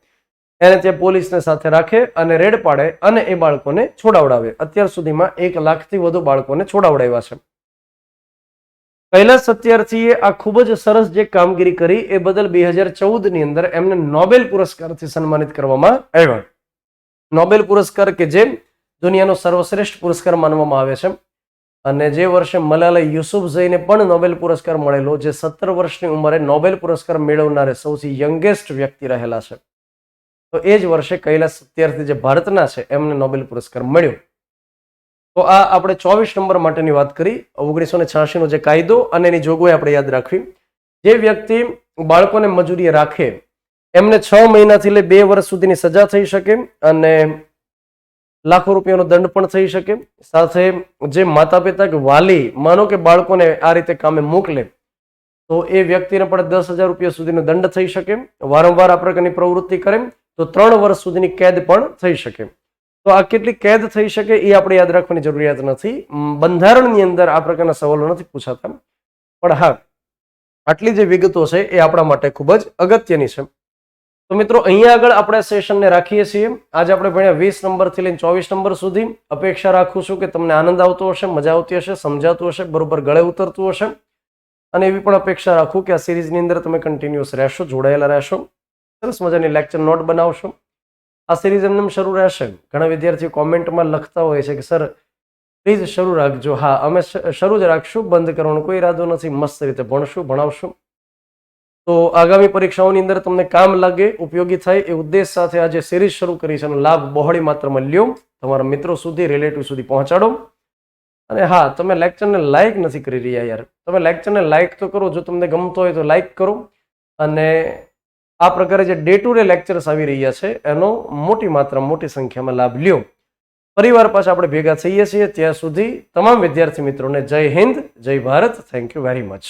એને ત્યાં પોલીસને સાથે રાખે અને રેડ પાડે અને એ બાળકોને છોડાવડાવે. અત્યાર સુધીમાં 1 લાખથી વધુ બાળકોને છોડાવડાવ્યા છે. કૈલાસ સત્યાર્થીએ આ ખૂબ જ સરસ જે કામગીરી કરી એ બદલ 2014 ની અંદર એમને નોબેલ પુરસ્કારથી સન્માનિત કરવામાં આવ્યા. નોબેલ પુરસ્કાર કે જે દુનિયાનો સર્વશ્રેષ્ઠ પુરસ્કાર માનવામાં આવે છે. અને જે વર્ષે મલાલા યુસુફઝઈને પણ નોબેલ પુરસ્કાર મળેલો, જે 17 વર્ષની ઉંમરે નોબેલ પુરસ્કાર મેળવનારે સૌથી યંગેસ્ટ વ્યક્તિ રહેલા છે, તો એ જ વર્ષે કૈલાસ સત્યાર્થી જે ભારતના છે એમને નોબેલ પુરસ્કાર મળ્યો. તો આ આપણે 24 નંબર માટેની વાત કરી. 1986 નો જે કાયદો અને એની જોગવાઈ આપણે યાદ રાખવી. જે વ્યક્તિ બાળકોને મજૂરીએ રાખે એમને 6 મહિનાથી લઈ 2 વર્ષ સુધીની સજા થઈ શકે અને લાખો રૂપિયાનો દંડ પણ થઈ શકે. સાથે જે માતા પિતા કે વાલી માનો કે બાળકોને આ રીતે કામે મોકલે તો એ વ્યક્તિને પણ 10,000 રૂપિયા સુધીનો દંડ થઈ શકે. વારંવાર આ પ્રકારની પ્રવૃત્તિ કરે તો 3 વર્ષ સુધીની કેદ પણ થઈ શકે. તો આ કેટલી કેદ થઈ શકે એ આપણે યાદ રાખવાની જરૂરિયાત નથી. બંધારણની અંદર આ પ્રકારના સવાલો નથી પૂછાતા. પણ હા, આટલી જે વિગતો છે એ આપણા માટે ખૂબ જ અગત્યની છે. તો મિત્રો, અહીંયા આગળ આપણે સેશનને રાખીએ છીએ. આજે આપણે ભણ્યા 20 નંબરથી લઈને 24 નંબર સુધી. અપેક્ષા રાખું છું કે તમને આનંદ આવતો હશે, મજા આવતી હશે, સમજાતું હશે, બરોબર ગળે ઉતરતું હશે. અને એવી પણ અપેક્ષા રાખું કે આ સિરીઝની અંદર તમે કન્ટિન્યુઅસ રહેશો, જોડાયેલા રહેશો, સરસ મજાની લેક્ચર નોટ બનાવશો. આ સિરીઝ એમને શરૂ રહેશે. ઘણા વિદ્યાર્થીઓ કોમેન્ટમાં લખતા હોય છે કે સર પ્લીઝ શરૂ રાખજો. હા, અમે શરૂ જ રાખશું, બંધ કરવાનો કોઈ ઈરાદો નથી. મસ્ત રીતે ભણશું, ભણાવશું. તો આગામી પરીક્ષાઓની અંદર તમને કામ લાગે, ઉપયોગી થાય એ ઉદ્દેશ સાથે આ જે સિરીઝ શરૂ કરી છે એનો લાભ બહોળી માત્રામાં લ્યો, તમારા મિત્રો સુધી, રિલેટિવ સુધી પહોંચાડો. અને હા, તમે લેક્ચરને લાઇક નથી કરી રહ્યા યાર. તમે લેક્ચરને લાઇક તો કરો, જો તમને ગમતો હોય તો લાઇક કરો. અને આ પ્રકારે જે ડે ટુ ડે લેક્ચર્સ આવી રહ્યા છે એનો મોટી માત્રામાં, મોટી સંખ્યામાં લાભ લ્યો. પરિવાર પાછા આપણે ભેગા થઈએ છીએ. ત્યાં સુધી તમામ વિદ્યાર્થી મિત્રોને જય હિન્દ, જય Bharat. Thank you very much.